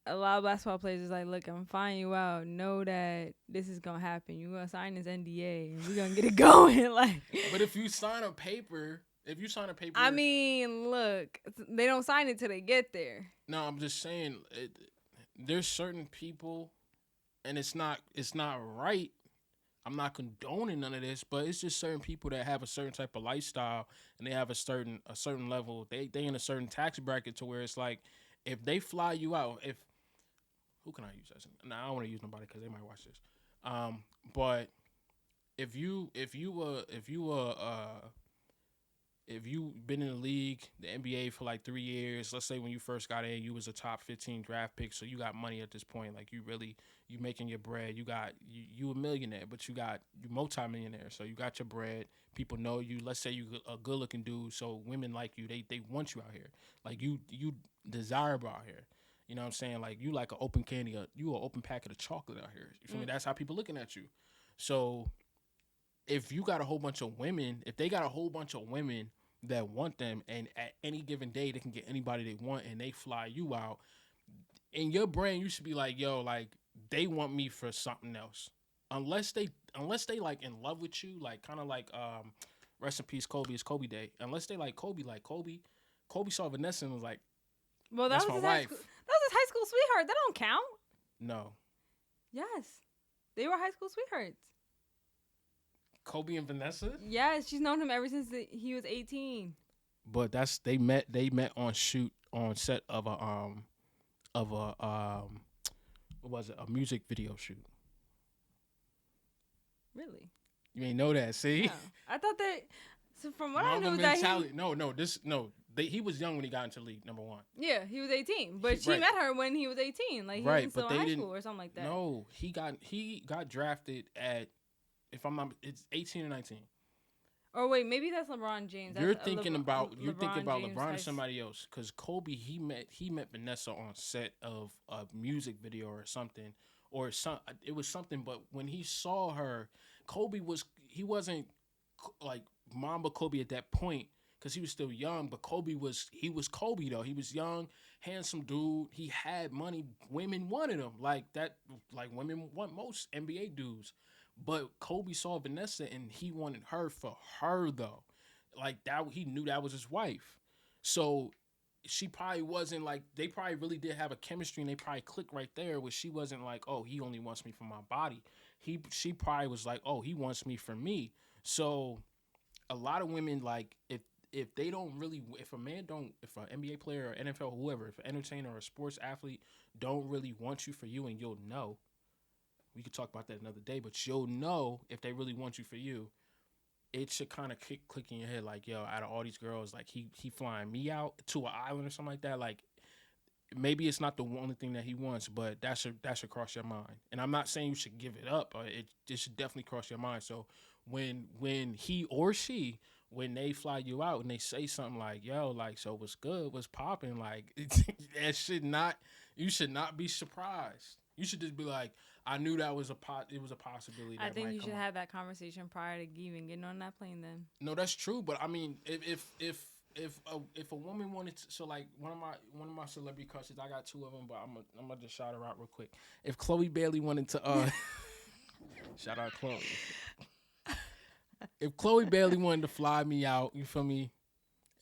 a lot of basketball players is like, look, I'm flying you out. Know that this is gonna happen. You're gonna sign this NDA, and we're gonna get it going. Like, but if you sign a paper, I mean, look, they don't sign it till they get there. No, I'm just saying, there's certain people, and it's not right. I'm not condoning none of this, but it's just certain people that have a certain type of lifestyle, and they have a certain level. They in a certain tax bracket to where it's like, if they fly you out, who can I use as? No, I don't want to use nobody because they might watch this. But if you've been in the league, the NBA, for like 3 years, let's say when you first got in, you was a top 15 draft pick, so you got money at this point. Like you making your bread. You a millionaire, but you multi-millionaire, so you got your bread. People know you. Let's say you a good looking dude, so women like you. They want you out here. Like you desirable out here. You know what I'm saying? Like you like an open candy, you an open packet of chocolate out here. You feel me? That's how people looking at you. So if you got a whole bunch of women, if they got a whole bunch of women that want them, and at any given day they can get anybody they want, and they fly you out, in your brain you should be like, yo, like they want me for something else. Unless they like in love with you, like kind of like rest in peace Kobe, it's Kobe Day. Unless they like Kobe saw Vanessa and was like, well, that was his wife. That was his high school sweetheart. That don't count. No. Yes, they were high school sweethearts. Kobe and Vanessa? Yes, she's known him ever since he was 18. But they met on shoot on set of a what was it, a music video shoot. Really? You ain't know that, see? No, I thought that. So from what I Mamba knew, that mentality. He was young when he got into the league. Number one, he was 18, but she right, met her when he was 18, like he right, was but still in they high didn't. school or something like that. No, he got drafted at, if I'm not, it's 18 or 19. Or wait, maybe that's LeBron James. You're That's thinking about James LeBron or somebody else, because Kobe he met Vanessa on set of a music video or something, or some it was something. But when he saw her, he wasn't like Mamba Kobe at that point, because he was still young. But he was Kobe though. He was young, handsome dude. He had money. Women wanted him like that. Like women want most NBA dudes. But Kobe saw Vanessa and he wanted her for her though. Like that, he knew that was his wife. So she probably wasn't like, they probably really did have a chemistry and they probably clicked right there, where she wasn't like, oh, he only wants me for my body. She probably was like, oh, he wants me for me. So a lot of women, like, if they don't really, if a man don't, if an NBA player or NFL, whoever, if an entertainer or a sports athlete don't really want you for you, and you'll know, we could talk about that another day, but you'll know if they really want you for you. It should kind of click in your head, like, yo, out of all these girls, like he flying me out to an island or something like that. Like, maybe it's not the only thing that he wants, but that should cross your mind. And I'm not saying you should give it up, but it should definitely cross your mind. So when he or she, when they fly you out and they say something like, yo, like, so what's good, what's popping, like, you should not be surprised. You should just be like, I knew that was it was a possibility. That I think might you come should up. have that conversation prior to even getting on that plane. Then No, that's true. But I mean, if a woman wanted to, so like one of my celebrity crushes, I got two of them, but I'm gonna just shout her out real quick. If Chloe Bailey wanted to, shout out Chloe. If Chloe Bailey wanted to fly me out, you feel me?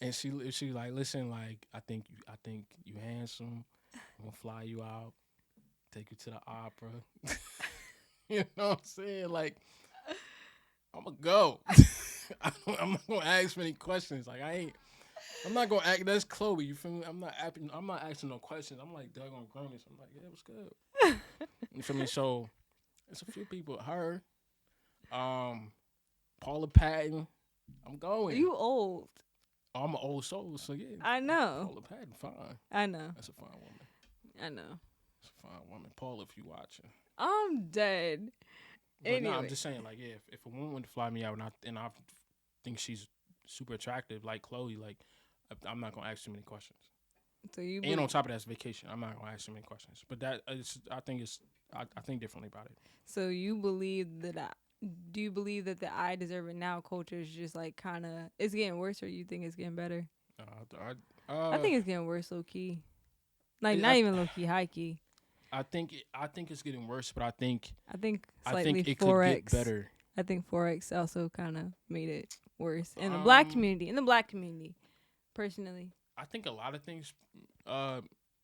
And she like, listen, like, I think you handsome. I'm gonna fly you out, take you to the opera. You know what I'm saying? Like, I'm gonna go. I'm not gonna ask many questions. Like, I'm not gonna act. That's Chloe. You feel me? I'm not asking no questions. I'm like, Doug on Gronis. I'm like, yeah, what's good? You feel me? So it's a few people. Her, Paula Patton. I'm going. you old. Oh, I'm an old soul, so yeah. I know. Paula Patton, fine. I know. That's a fine woman. I know. That's a fine woman. Paula, if you watching. I'm dead. But Anyway. no, I'm just saying, like, yeah, if a woman wanted to fly me out and I think she's super attractive, like Chloe, like, I'm not gonna ask too many questions. So you And on top of that, it's vacation. I'm not gonna ask too many questions. But I think differently about it. So you believe that do you believe that the I deserve it now culture is just like kind of it's getting worse, or you think it's getting better? I think it's getting worse, low key. Like not even low key, high key. I think it's getting worse, but I think slightly it 4X. could get better. I think 4X also kind of made it worse in the black community. Personally, I think a lot of things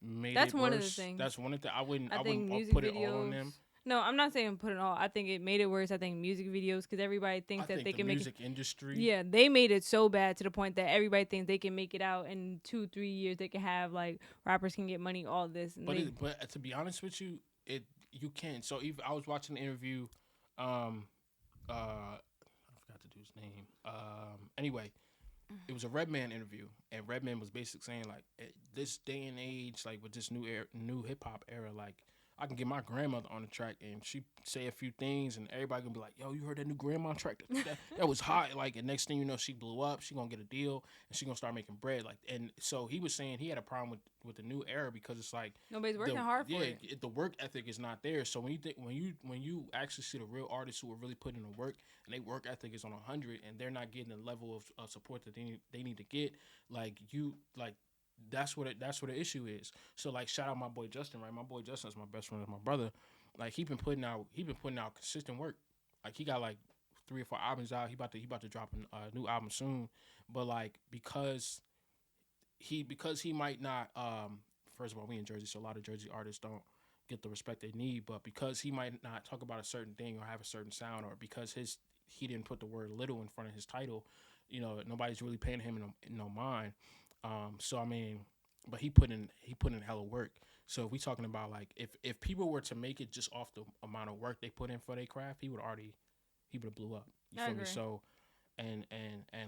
made that's it one worse. of the things. That's one of the. I wouldn't music put videos, it all on them. No, I'm not saying put it all. I think it made it worse. I think music videos, because everybody thinks that they can make it. Music industry. Yeah, they made it so bad to the point that everybody thinks they can make it out in 2-3 years. They can have like rappers can get money, all this. And but to be honest with you, you can. So even I was watching the interview. I forgot to do his name. Anyway, it was a Redman interview, and Redman was basically saying, like, at this day and age, like with this new hip hop era, like, I can get my grandmother on the track and she say a few things and everybody gonna be like, yo, you heard that new grandma track? That was hot. Like, and next thing you know, she blew up. She gonna get a deal and she gonna start making bread. Like, and so he was saying he had a problem with the new era because it's like nobody's working hard for it. Yeah, the work ethic is not there. So when you actually see the real artists who are really putting in the work and their work ethic is on 100 and they're not getting the level of support that they need to get, that's what the issue is. So, like, shout out my boy Justin, right? My boy Justin is my best friend, is my brother. Like, he been putting out consistent work. Like, he got like 3 or 4 albums out. He about to drop a new album soon. But like, because he might not first of all, we in Jersey, so a lot of Jersey artists don't get the respect they need. But because he might not talk about a certain thing or have a certain sound, or because he didn't put the word little in front of his title, nobody's really paying him no mind. So I mean, but he put in hella work. So if we talking about like if people were to make it just off the amount of work they put in for their craft, he would have blew up. You I feel me? agree. So and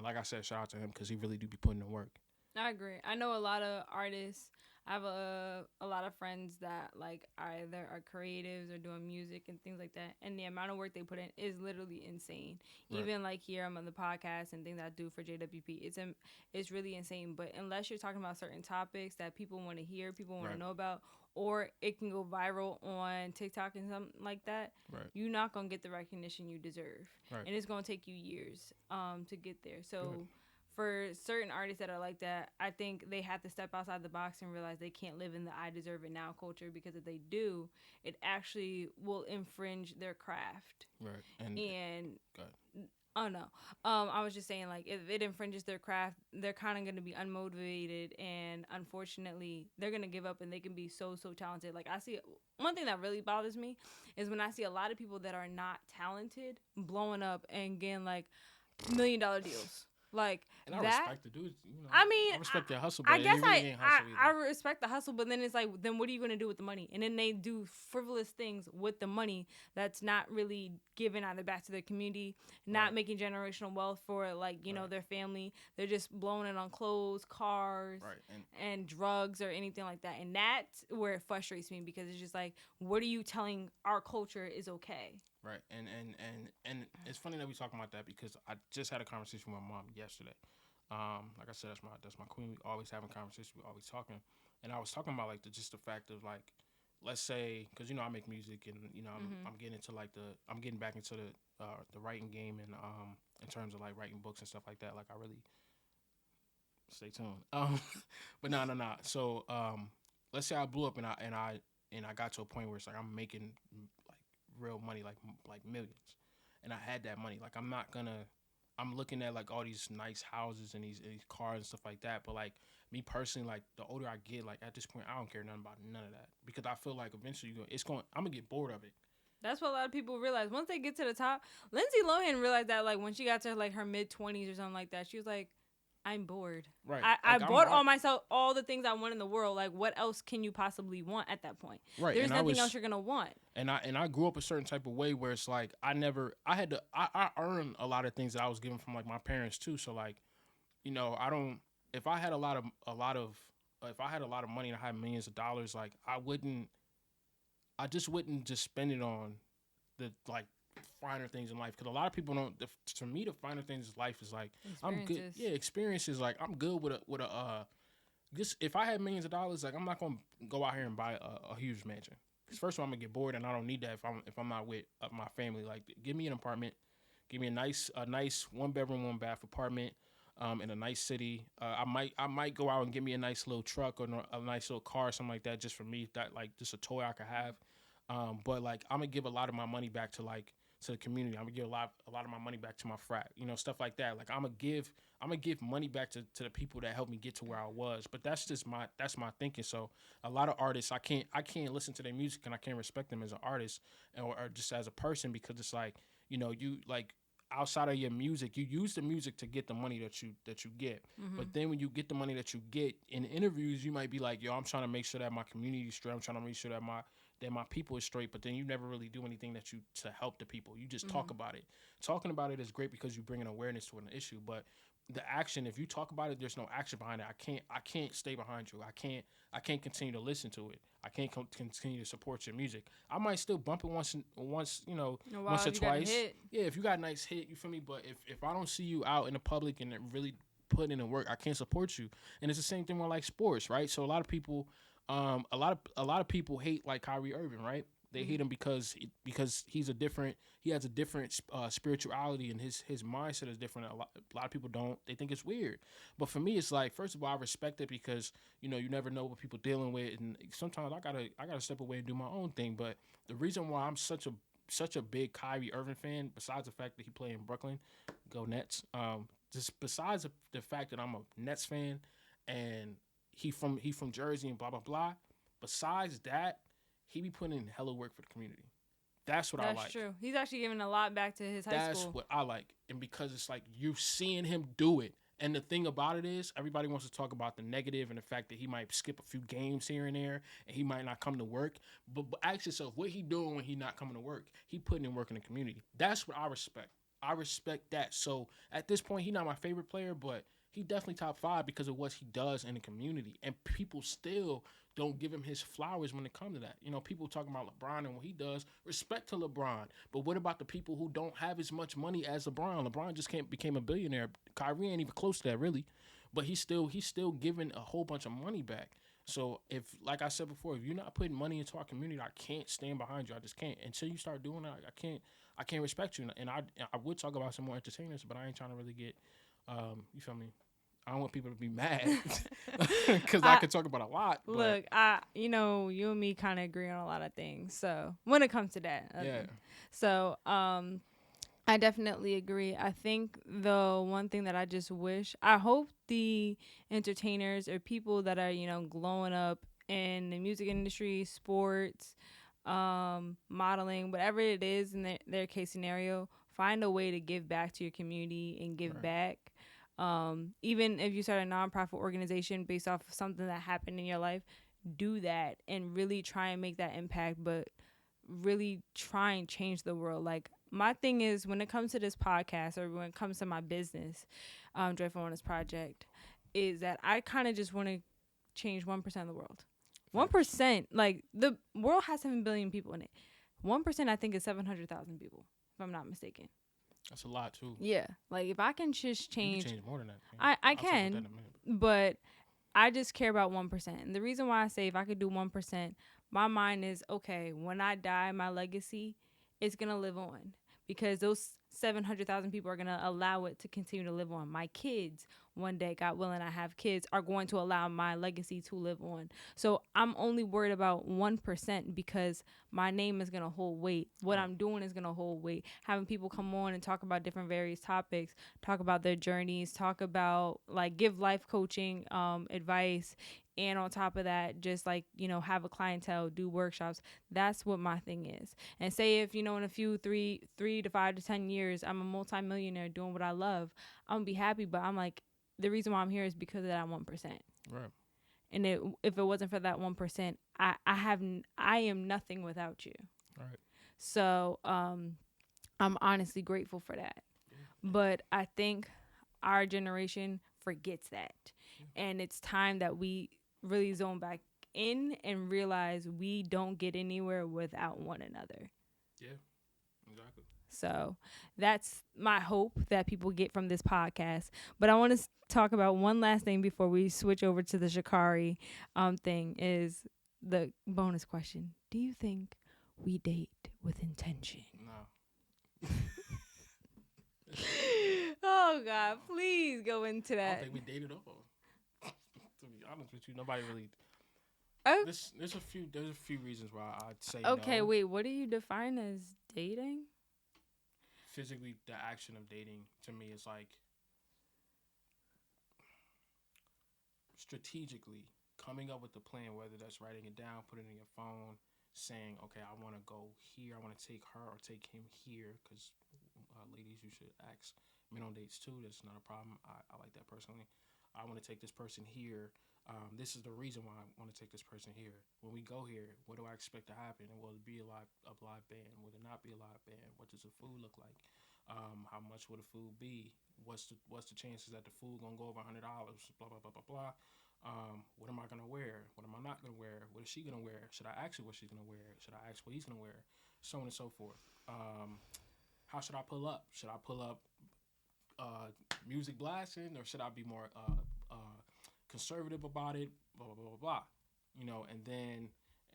like I said, shout out to him because he really do be putting in work. I agree. I know a lot of artists. I have a lot of friends that like either are creatives or doing music and things like that. And the amount of work they put in is literally insane. Right. Even like here I'm on the podcast and things I do for JWP, it's really insane. But unless you're talking about certain topics that people want to hear, people want Right. to know about, or it can go viral on TikTok and something like that, Right. you're not gonna get the recognition you deserve. Right. And it's gonna take you years to get there. So. Good. For certain artists that are like that, I think they have to step outside the box and realize they can't live in the I deserve it now culture, because if they do, it actually will infringe their craft. Right. And God. oh no, I was just saying, like, if it infringes their craft, they're kind of going to be unmotivated, and unfortunately, they're going to give up. And they can be so talented. Like, I see one thing that really bothers me is when I see a lot of people that are not talented blowing up and getting like $1 million deals. Like, and I that, respect the dude. You know, I mean, I respect their hustle, but I guess really ain't hustle I either. respect the hustle, but then it's like, then what are you going to do with the money? And then they do frivolous things with the money that's not really giving either back to their community, not Right. making generational wealth for, like, you know, Right. their family. They're just blowing it on clothes, cars, Right. and drugs or anything like that. And that's where it frustrates me, because it's just like, what are you telling our culture is okay? Right. And it's funny that we talking about that because I just had a conversation with my mom yesterday. Like I said, that's my queen. We always having conversations. We always talking, and I was talking about like just the fact of like, let's say, because you know I make music and you know I'm getting into like I'm getting back into the writing game and in terms of like writing books and stuff like that. Like I really stay tuned. But no. So let's say I blew up and I got to a point where it's like I'm making like real money, like millions, and I had that money. Like I'm looking at like all these nice houses and these cars and stuff like that. But like me personally, like the older I get, like at this point, I don't care nothing about none of that because I feel like eventually I'm gonna get bored of it. That's what a lot of people realize once they get to the top. Lindsay Lohan realized that, like, when she got to like her mid-20s or something like that, she was like, I'm bored. Right. I Like, bought all the things I want in the world. Like, what else can you possibly want at that point? Right. There's nothing else you're gonna want. And I grew up a certain type of way where it's like I earned a lot of things that I was given from like my parents too. So like, you know, if I had a lot of if I had a lot of money and I had millions of dollars, like I just wouldn't just spend it on the like finer things in life, because a lot of people don't. To me, the finer things in life is like I'm good. Yeah, experiences. Like I'm good with a just if I had millions of dollars, like I'm not gonna go out here and buy a huge mansion. Because first of all, I'm gonna get bored, and I don't need that if I'm not with my family. Like, give me an apartment, give me a nice 1-bedroom 1-bath apartment, in a nice city. I might go out and get me a nice little truck or a nice little car or something like that, just for me. That like just a toy I could have. But like I'm gonna give a lot of my money back to the community. I'm gonna give a lot of my money back to my frat, you know, stuff like that. Like I'm gonna give money back to the people that helped me get to where I was. But that's my thinking. So a lot of artists, I can't listen to their music and I can't respect them as an artist or just as a person, because it's like, you know, you like outside of your music, you use the music to get the money that you get. Mm-hmm. But then when you get the money that you get in interviews, you might be like, yo, I'm trying to make sure that my community is straight. I'm trying to make sure that my people is straight. But then you never really do anything to help the people. You just talk about it. Talking about it is great because you bring an awareness to an issue. But the action, if you talk about it, there's no action behind it. I can't stay behind you. I can't continue to listen to it. I can't continue to support your music. I might still bump it once, you know, once or twice. Yeah, if you got a nice hit, you feel me? But if I don't see you out in the public and really put in the work, I can't support you. And it's the same thing with like sports, right? So a lot of people, a lot of people hate like Kyrie Irving, right? They hate him because he has a different spirituality, and his mindset is different. A lot of people don't. They think it's weird. But for me, it's like, first of all, I respect it because, you know, you never know what people dealing with, and sometimes I gotta step away and do my own thing. But the reason why I'm such a big Kyrie Irving fan, besides the fact that he played in Brooklyn, go Nets. Just besides the fact that I'm a Nets fan and he from Jersey and blah blah blah. Besides that, he be putting in hella work for the community. That's what I like. That's true. He's actually giving a lot back to his high school. That's what I like. And because it's like you're seeing him do it And the thing about it is, everybody wants to talk about the negative and the fact that he might skip a few games here and there, and he might not come to work. But ask yourself, what he doing when he not coming to work? He putting in work in the community. That's what I respect. I respect that. So at this point, he not my favorite player, but he definitely top 5 because of what he does in the community. And people still don't give him his flowers when it comes to that. You know, people talking about LeBron and what he does. Respect to LeBron. But what about the people who don't have as much money as LeBron? LeBron just became a billionaire. Kyrie ain't even close to that, really. But he's still giving a whole bunch of money back. So if, like I said before, if you're not putting money into our community, I can't stand behind you. I just can't. Until you start doing that, I can't respect you. And I would talk about some more entertainers, but I ain't trying to really get, you feel me? I don't want people to be mad because I could talk about a lot. But. Look, you know, you and me kind of agree on a lot of things. So when it comes to that, Yeah. So I definitely agree. I think the one thing that I just wish, I hope the entertainers or people that are, you know, glowing up in the music industry, sports, modeling, whatever it is in their case scenario, find a way to give back to your community and give back. Even if you start a nonprofit organization based off of something that happened in your life, do that and really try and make that impact, but really try and change the world. Like, my thing is, when it comes to this podcast or when it comes to my business, Joyful Wellness Project, is that I kind of just want to change 1% of the world. 1%, like, the world has 7 billion people in it. 1% I think is 700,000 people, if I'm not mistaken. That's a lot too. Yeah, like, if I can just change, you can change more than that. I can, but I just care about 1%. And the reason why I say if I could do 1%, my mind is, okay, when I die, my legacy is gonna live on, because those 700,000 people are gonna allow it to continue to live on. My kids, one day, God willing, I have kids, are going to allow my legacy to live on. So I'm only worried about 1% because my name is gonna hold weight. What I'm doing is gonna hold weight. Having people come on and talk about different various topics, talk about their journeys, talk about, like, give life coaching advice, and on top of that, just, like, you know, have a clientele, do workshops. That's what my thing is. And say if, you know, in a few 3 to 5 to 10 years, I'm a multimillionaire doing what I love, I'm gonna be happy. But I'm like, the reason why I'm here is because of that 1%. Right. And if it wasn't for that 1%, I am nothing without you. Right. So I'm honestly grateful for that. But I think our generation forgets that. And it's time that we really zone back in and realize we don't get anywhere without one another. Yeah, exactly. So that's my hope that people get from this podcast. But I want to talk about one last thing before we switch over to the Sha'Carri thing, is the bonus question. Do you think we date with intention? No. Oh, God, please go into that. I don't think we dated all. To be honest with you, nobody really. Oh. There's a few reasons why I'd say okay, no. wait, what do you define as dating? Physically, the action of dating to me is like strategically coming up with a plan, whether that's writing it down, putting it in your phone, saying, okay, I want to go here, I want to take her or take him here, because ladies, you should ask men on dates too. That's not a problem. I like that personally. I want to take this person here. This is the reason why I want to take this person here. When we go here, what do I expect to happen? And will it be a live band? Will it not be a live band? What does the food look like? How much will the food be? What's the chances that the food gonna go over $100? Blah blah blah blah blah. What am I gonna wear? What am I not gonna wear? What is she gonna wear? Should I ask her what she's gonna wear? Should I ask what he's gonna wear? So on and so forth. How should I pull up? Should I pull up music blasting, or should I be more conservative about it? Blah blah blah blah blah. You know, and then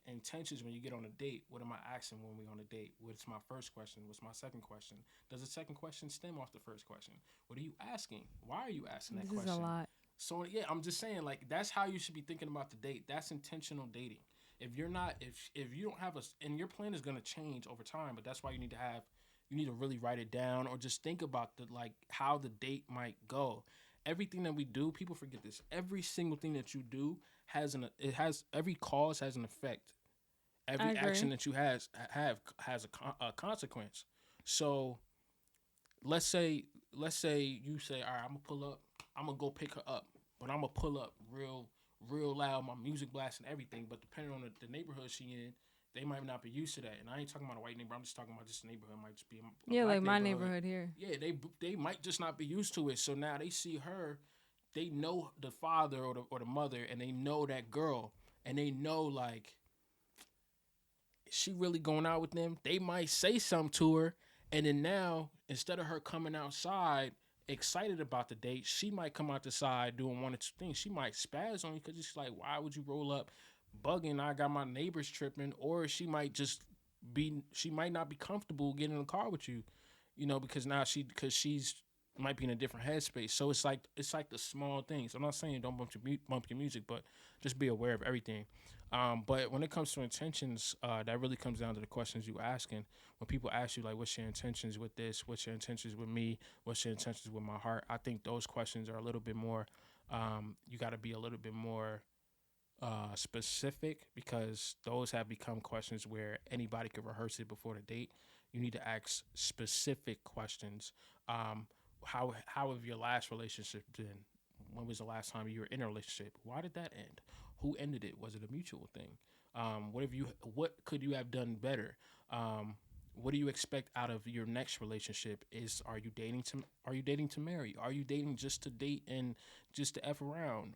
intentions when you get on a date. What am I asking when we're on a date? What's my first question? What's my second question? Does the second question stem off the first question? What are you asking? Why are you asking that question? This is a lot. So yeah, I'm just saying, like, that's how you should be thinking about the date. That's intentional dating. If you're not, if you don't have and your plan is gonna change over time, but that's why you need to really write it down, or just think about how the date might go. Everything that we do, people forget this. Every single thing that you do every cause has an effect. Every action that you has a consequence. So let's say you say, all right, I'm gonna pull up. I'm gonna go pick her up, but I'm gonna pull up real loud, my music blast and everything. But depending on the neighborhood she in, they might not be used to that. And I ain't talking about a white neighborhood. I'm just talking about just a neighborhood. It might just be a Yeah, black like my neighborhood. neighborhood here. Yeah, they might just not be used to it. So now they see her, they know the father or the mother, and they know that girl, and they know like she really going out with them. They might say something to her, and then now instead of her coming outside excited about the date, she might come out the side doing one or two things. She might spaz on you because she's like, "Why would you roll up, bugging? I got my neighbors tripping," or she might just she might not be comfortable getting in the car with you, because now she's might be in a different headspace. So it's like the small things. I'm not saying don't bump your music, but just be aware of everything. But when it comes to intentions, that really comes down to the questions you asking. When people ask you like, "What's your intentions with this? What's your intentions with me? What's your intentions with my heart?" I think those questions are a little bit more. You got to be a little bit more specific, because those have become questions where anybody could rehearse it before the date. You need to ask specific questions. How have your last relationship been? When was the last time you were in a relationship? Why did that end? Who ended it? Was it a mutual thing? What could you have done better? What do you expect out of your next relationship? Are you dating to marry? Are you dating just to date and just to F around?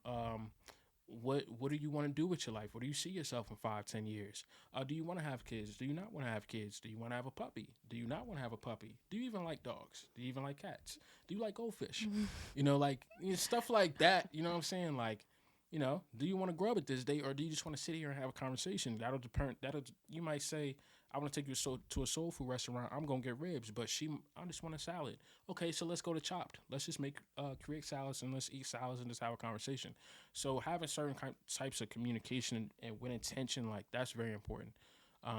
What do you want to do with your life? Where do you see yourself in 5-10 years? Do you want to have kids? Do you not want to have kids? Do you want to have a puppy? Do you not want to have a puppy? Do you even like dogs? Do you even like cats? Do you like goldfish? Stuff like that. You know what I'm saying? Like, do you want to grow up at this date, or do you just want to sit here and have a conversation? You might say, "I want to take you to a soul food restaurant. I'm gonna get ribs," but I just want a salad. Okay, so let's go to Chopped. Let's just create salads, and let's eat salads and just have a conversation. So having certain types of communication and with intention, like, that's very important,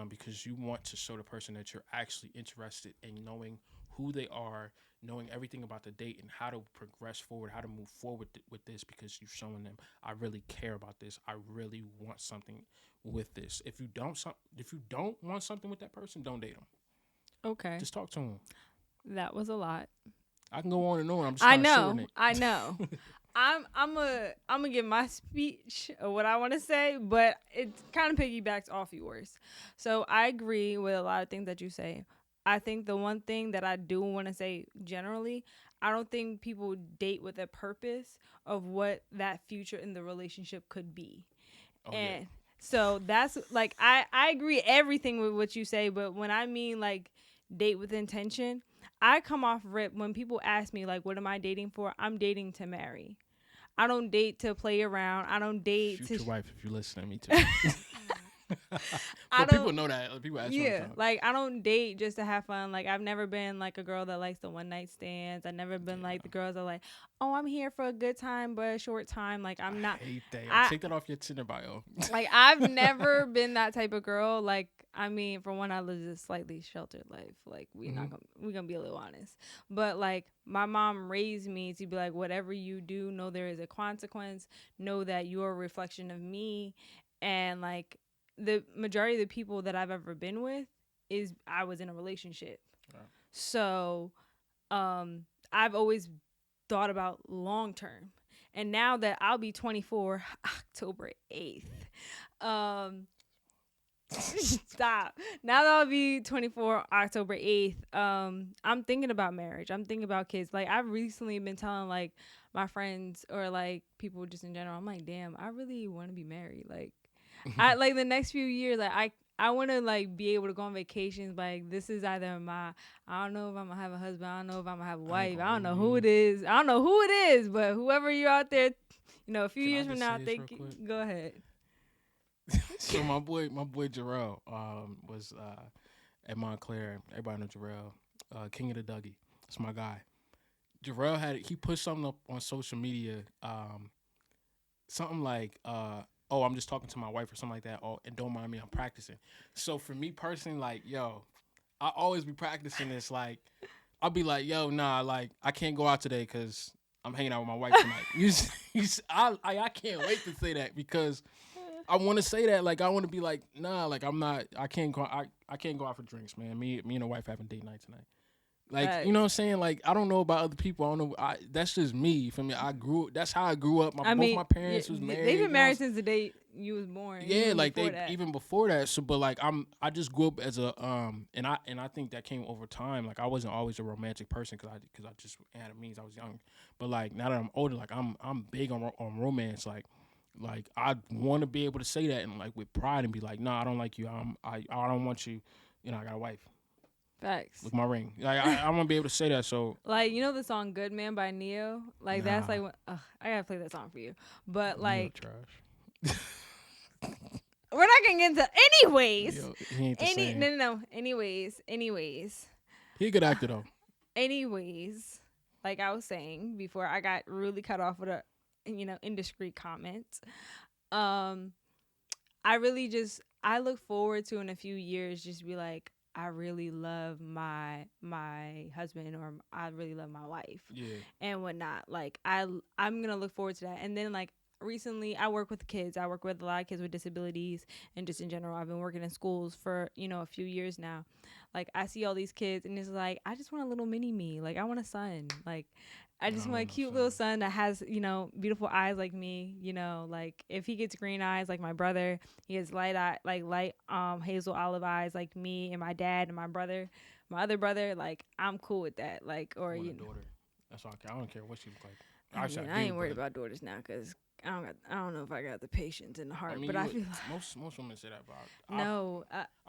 because you want to show the person that you're actually interested in knowing who they are, knowing everything about the date and how to progress forward, how to move forward with this, because you've shown them, "I really care about this. I really want something with this." If you don't want something with that person, don't date them. Okay. Just talk to them. That was a lot. I can go on and on. I'm just trying to shorten it. I know. I'm gonna give my speech of what I want to say, but it kind of piggybacks off yours. So I agree with a lot of things that you say. I think the one thing that I do want to say generally, I don't think people date with a purpose of what that future in the relationship could be. And so that's like, I agree everything with what you say, but when I mean like date with intention, I come off rip when people ask me like, what am I dating for? I'm dating to marry. I don't date to play around. I don't date Shoot to your wife if you listen to me too. But people know that. People ask me all the time. like I don't date just to have fun. Like I've never been like a girl that likes the one night stands. I've never been like the girls that are like, "Oh, I'm here for a good time but a short time." Like I'm not. I hate that. Take that off your Tinder bio. Like I've never been that type of girl. Like I mean, for one, I live a slightly sheltered life. Like we're gonna be a little honest. But like my mom raised me to be like, whatever you do, know there is a consequence. Know that you're a reflection of me, and like the majority of the people that I've ever been with is I was in a relationship. Wow. So I've always thought about long term. And now that I'll be 24 October 8th. Stop. Now that I'll be 24 October 8th, I'm thinking about marriage. I'm thinking about kids. Like I've recently been telling like my friends or like people just in general, I'm like, damn, I really want to be married. Like I like the next few years, like I want to like be able to go on vacations. Like this is either I don't know if I'm gonna have a husband. I don't know if I'm gonna have a wife. I don't know who it is. I don't know who it is, but whoever you're out there, a few years from now, go ahead. So my boy Jarrell was at Montclair. Everybody knows Jarrell, King of the Dougie. That's my guy. Jarrell he put something up on social media, something like "Oh, I'm just talking to my wife" or something like that. Oh, and don't mind me, I'm practicing. So for me personally, like, yo, I always be practicing this. Like, I'll be like, yo, nah, like, I can't go out today because I'm hanging out with my wife tonight. I can't wait to say that because I want to say that. Like, I want to be like, nah, like, I can't go out for drinks, man. Me and the wife having date night tonight. Like, you know what I'm saying? Like, I don't know about other people. I don't know. That's just me. For me, that's how I grew up. I Both mean, my parents was they've married. been married since the day you was born. Yeah, Even like before that. even before that. So, but like I just grew up as a and I think that came over time. Like I wasn't always a romantic person because I just had a means I was young. But like now that I'm older, like I'm big on romance. Like I want to be able to say that and like with pride and be like, nah, I don't like you. I don't want you. You know, I got a wife. Facts. Look my ring. Like I want to be able to say that. So like, you know the song "Good Man" by Neo. Like that's like I gotta play that song for you. But like, trash. we're not gonna get into anyways. Yo, he ain't the same. No. Anyways. He a good actor though. Anyways, like I was saying before, I got really cut off with a indiscreet comment. I really I look forward to in a few years just be like, I really love my husband, or I really love my wife, and whatnot. Like I'm gonna look forward to that. And then like recently, I work with kids. I work with a lot of kids with disabilities, and just in general, I've been working in schools for a few years now. Like I see all these kids, and it's like I just want a little mini me. Like I want a son. Like I just want a cute little son that has, beautiful eyes like me, like if he gets green eyes like my brother, he has light hazel olive eyes like me and my dad and my other brother, like I'm cool with that. Like, or a daughter. That's all I don't care what she look like. I ain't worried about daughters now because I don't know if I got the patience and the heart, but I feel like most women say that about. No,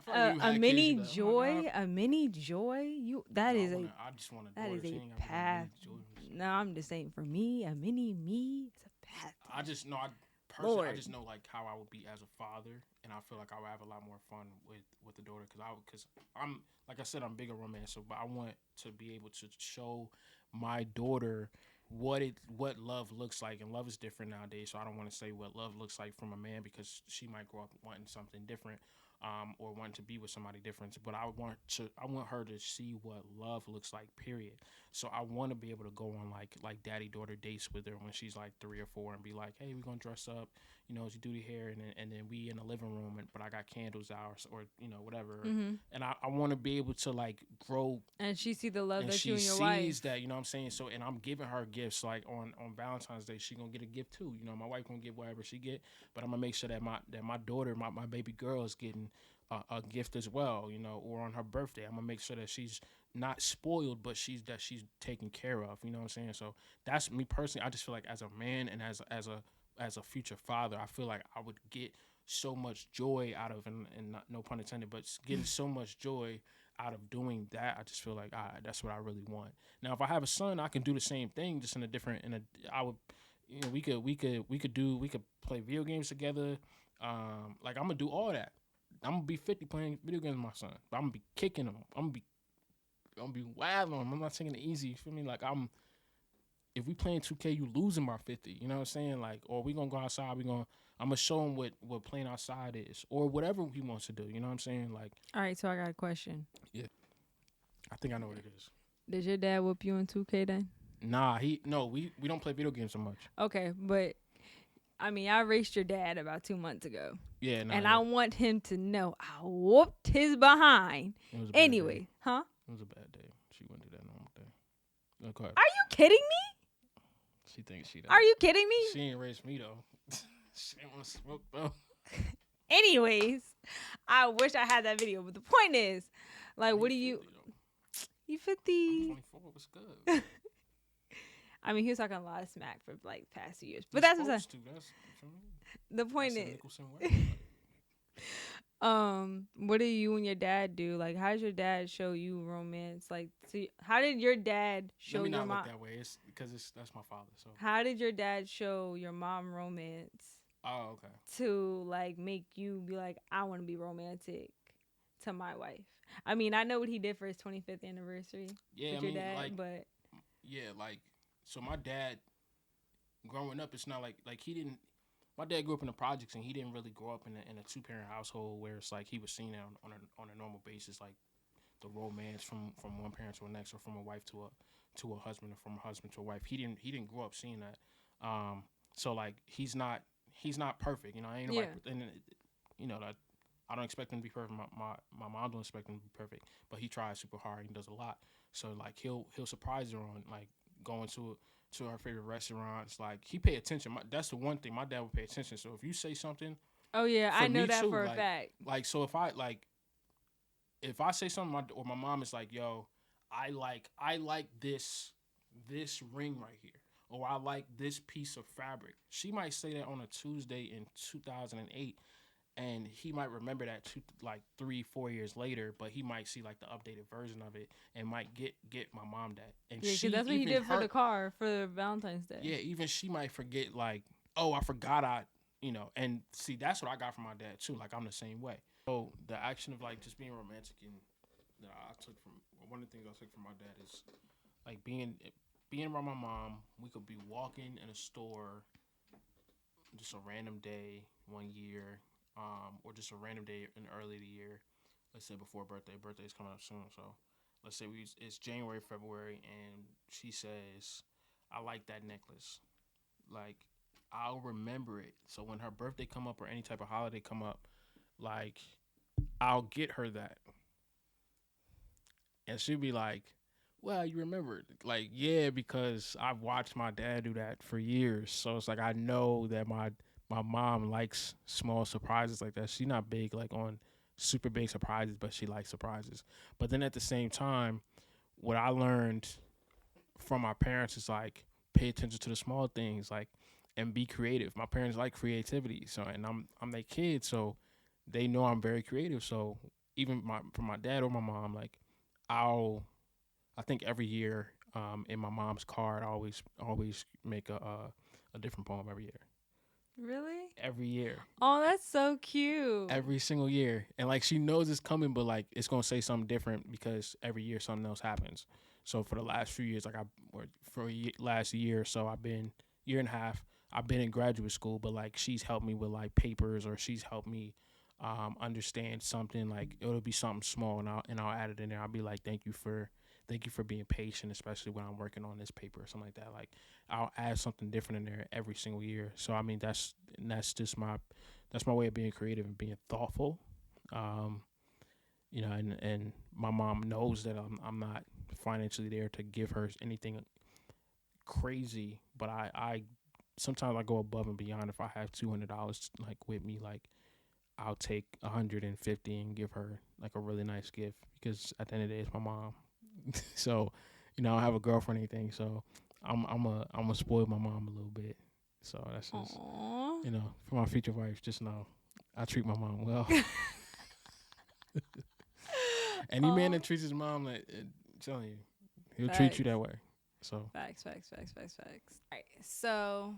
a mini joy, a mini joy. That is a path. No, I'm just saying for me, a mini me, it's a path. I just know I just know like how I would be as a father, and I feel like I would have a lot more fun with the daughter because I'm like I said, I'm big on romance, so but I want to be able to show my daughter what love looks like, and love is different nowadays. So I don't want to say what love looks like from a man because she might grow up wanting something different, or wanting to be with somebody different. But I want her to see what love looks like. Period. So I want to be able to go on like daddy daughter dates with her when she's like 3 or 4 and be like, hey, we're gonna dress up, she do the hair, and then we in the living room, but I got candles out or whatever. Mm-hmm. And I want to be able to like grow. And she see the love and that you and your wife. She sees wife. that, you know what I'm saying? So, and I'm giving her gifts. Like on Valentine's Day, she gonna get a gift too. My wife gonna get whatever she get, but I'm gonna make sure that my daughter, my baby girl, is getting a gift as well. Or on her birthday, I'm gonna make sure that she's not spoiled, but she's taken care of. You know what I'm saying? So that's me personally. I just feel like as a man and as a future father, I feel like I would get so much joy out of, and not, no pun intended, but getting so much joy out of doing that. I just feel like that's what I really want. Now, if I have a son, I can do the same thing, just I would, we could play video games together. Like I'm gonna do all that. I'm gonna be 50 playing video games with my son, but I'm gonna be kicking him. I'm gonna be wild on him. I'm not taking it easy. You feel me? Like if we playing 2K, you losing by 50. You know what I'm saying? Like, or we gonna go outside. I'm gonna show him what playing outside is, or whatever he wants to do. You know what I'm saying? Like, all right. So I got a question. Yeah, I think I know what it is. Did your dad whoop you in 2K then? Nah, we don't play video games so much. Okay, but I mean, I raced your dad about 2 months ago. Yeah, I want him to know I whooped his behind. Anyway, day. Huh? It was a bad day. She wouldn't do that normal day. Okay. Are you kidding me? She thinks she does. Are you kidding me? She ain't raced me though. She ain't want to smoke though. Anyways, I wish I had that video, but the point is, like, what do you? You 50. I'm 24. What's good? I mean, he was talking a lot of smack for like the past 2 years, but that's what's the point is. What do you and your dad do? Like, how does your dad show you romance? Like, how did your dad show your mom? Look that way. It's because that's my father. So how did your dad show your mom romance? Oh, okay. To like make you be like, I want to be romantic to my wife. I mean, I know what he did for his 25th anniversary. Yeah, with your dad, but yeah, like, so my dad, growing up, it's not like he didn't. My dad grew up in the projects, and he didn't really grow up in a 2-parent household where it's like he was seen on a normal basis, like the romance from one parent to the next, or from a wife to a husband, or from a husband to a wife. He didn't grow up seeing that. So like he's not perfect, ain't nobody, and that I don't expect him to be perfect. My mom don't expect him to be perfect, but he tries super hard. He does a lot. So like he'll surprise her on like going to her favorite restaurants. Like he pay attention. That's the one thing my dad would pay attention. So if you say something, Oh yeah, for I know me that too, for a fact. like so if I say something, or my mom is like, "Yo, I like this ring right here," or "I like this piece of fabric." She might say that on a Tuesday in 2008, and he might remember that 3-4 years later, but he might see like the updated version of it and might get my mom that. And Yeah, she because that's what he even did for the car for Valentine's Day. yeah, even she might forget like, oh, I forgot and see that's what I got from my dad too. Like I'm the same way. So the action of like just being romantic and that I took from one of the things I took from my dad is like being around my mom. We could be walking in a store, just a random day one year, or just a random day in early the year. Let's say before birthday. Birthday's coming up soon, so let's say it's January, February, and she says, "I like that necklace." Like I'll remember it. So when her birthday come up or any type of holiday come up, like I'll get her that, and she'll be like, "Well, you remembered?" Like, yeah, because I've watched my dad do that for years. So it's like I know that my mom likes small surprises like that. She's not big like on super big surprises, but she likes surprises. But then at the same time, what I learned from my parents is like pay attention to the small things, like and be creative. My parents like creativity, so and I'm their kid, so they know I'm very creative. So even from my dad or my mom, like I'll I think every year in my mom's card, I always make a different poem every year. Really? Every year. Oh, that's so cute. Every single year, and like she knows it's coming, but like it's gonna say something different because every year something else happens. So for the last few years, last year or so, I've been year and a half. I've been in graduate school, but like she's helped me with like papers, or she's helped me understand something. Like it'll be something small, and I'll add it in there. I'll be like, thank you for being patient, especially when I'm working on this paper or something like that. Like I'll add something different in there every single year. So I mean that's just my way of being creative and being thoughtful. Um, and my mom knows that I'm not financially there to give her anything crazy, but I sometimes I go above and beyond. If I have $200 like with me, like I'll take 150 and give her like a really nice gift because at the end of the day, it's my mom. So, I don't have a girlfriend or anything, so I'm a spoil my mom a little bit. So that's just Aww. for my future wife, just know I treat my mom well. Any man that treats his mom like, I'm telling you, he'll treat you that way. So Facts. All right, so,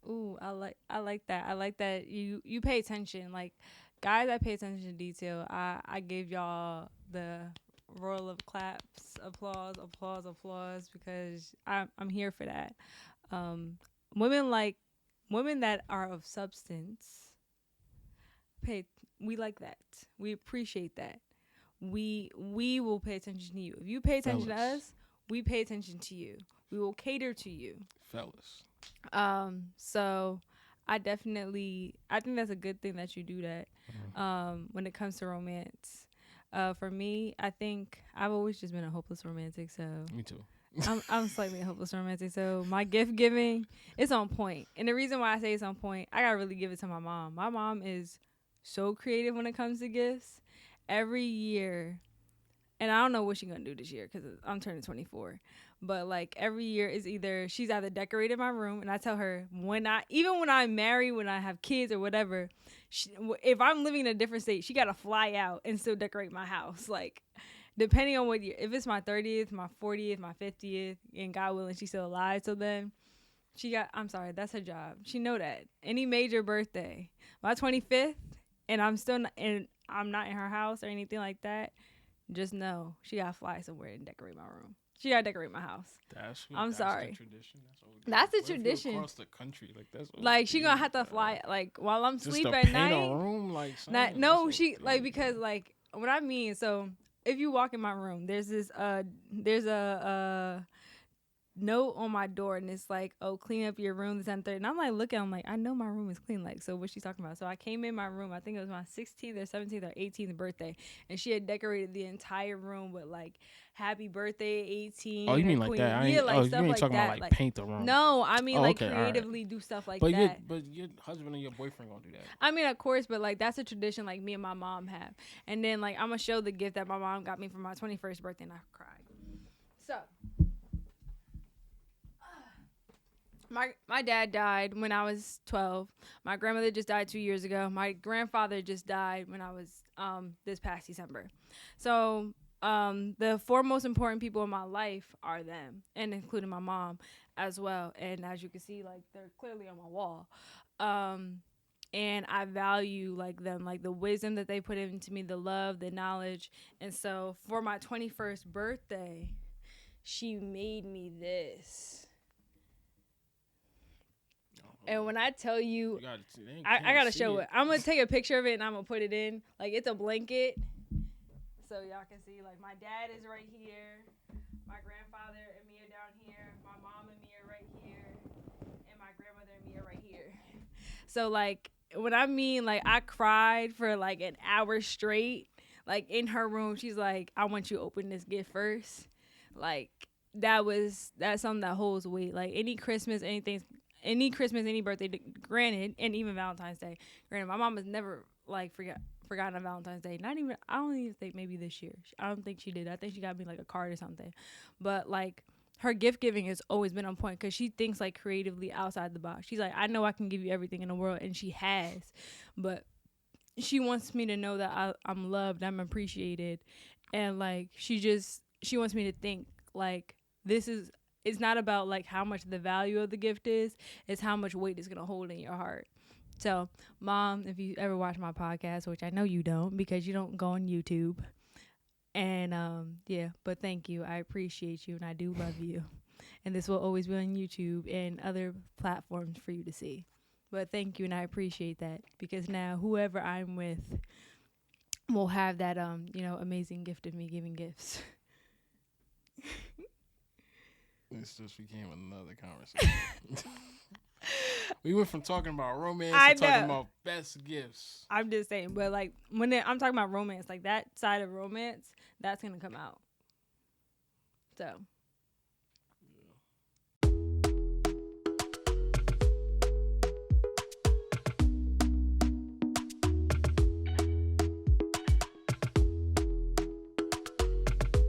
ooh, I like that. I like that you pay attention. Like guys that pay attention to detail. I gave y'all the roll of claps, applause, because I'm here for that. Um, women that are of substance. We like that. We appreciate that. We will pay attention to you. If you pay attention to us, we pay attention to you. We will cater to you. Fellas. So I think that's a good thing that you do that. When it comes to romance. For me, I think I've always just been a hopeless romantic, so Me too. I'm slightly a hopeless romantic. So my gift giving is on point. And the reason why I say it's on point, I gotta really give it to my mom. My mom is so creative when it comes to gifts. Every year, and I don't know what she's gonna do this year because I'm turning 24. But like every year is she's either decorated my room, and I tell her when I'm married, when I have kids or whatever, if I'm living in a different state, she gotta fly out and still decorate my house. Like depending on what year, if it's my 30th, my 40th, my 50th, and God willing she's still alive till then, I'm sorry, that's her job. She know that any major birthday, my 25th, and I'm not in her house or anything like that, just know she gotta fly somewhere and decorate my room. She gotta decorate my house. That's sorry. The tradition. That's the tradition. Across the country, that's like she gonna have to fly like while I'm just asleep to at paint night. a room like No, she like because like what I mean. So if you walk in my room, there's this note on my door, and it's like, oh, clean up your room this and third. And I'm like looking, I'm like, I know my room is clean. Like, so what's she talking about? So I came in my room, I think it was my 16th or 17th or 18th birthday, and she had decorated the entire room with like happy birthday 18. Oh, you mean like queen. that? Yeah, like you stuff ain't like talking that. about like paint the room. No, I mean like okay, all right. creatively do stuff like But that. but your husband and your boyfriend gonna do that. I mean, of course, but like that's a tradition like me and my mom have. And then like I'm gonna show the gift that my mom got me for my 21st birthday, and I cried. So my dad died when I was 12. My grandmother just died 2 years ago. My grandfather just died when I was this past December. So the four most important people in my life are them, and including my mom as well. And as you can see, like they're clearly on my wall. And I value like them, like the wisdom that they put into me, the love, the knowledge. And so for my 21st birthday, she made me this. And when I tell you, I gotta show it. I'm gonna take a picture of it and I'm gonna put it in. Like it's a blanket, so y'all can see. Like my dad is right here, my grandfather and me are down here, my mom and me are right here, and my grandmother and me are right here. So like when I mean like I cried for like an hour straight, like in her room, she's like, "I want you to open this gift first." Like that's something that holds weight. Like any Christmas, any birthday, granted, and even Valentine's Day. Granted, my mom has never like forgotten on Valentine's Day. I don't even think maybe this year. I don't think she did. I think she got me like a card or something. But like her gift giving has always been on point because she thinks like creatively outside the box. She's like, I know I can give you everything in the world, and she has, but she wants me to know that I'm loved, I'm appreciated, and like she wants me to think like it's not about like how much the value of the gift is, it's how much weight it's gonna hold in your heart. So, Mom, if you ever watch my podcast, which I know you don't because you don't go on YouTube, and yeah, but thank you. I appreciate you and I do love you. And this will always be on YouTube and other platforms for you to see. But thank you, and I appreciate that because now whoever I'm with will have that amazing gift of me giving gifts. This just became another conversation. We went from talking about romance to talking about best gifts. I'm just saying, but like when I'm talking about romance, like that side of romance, that's gonna come out. So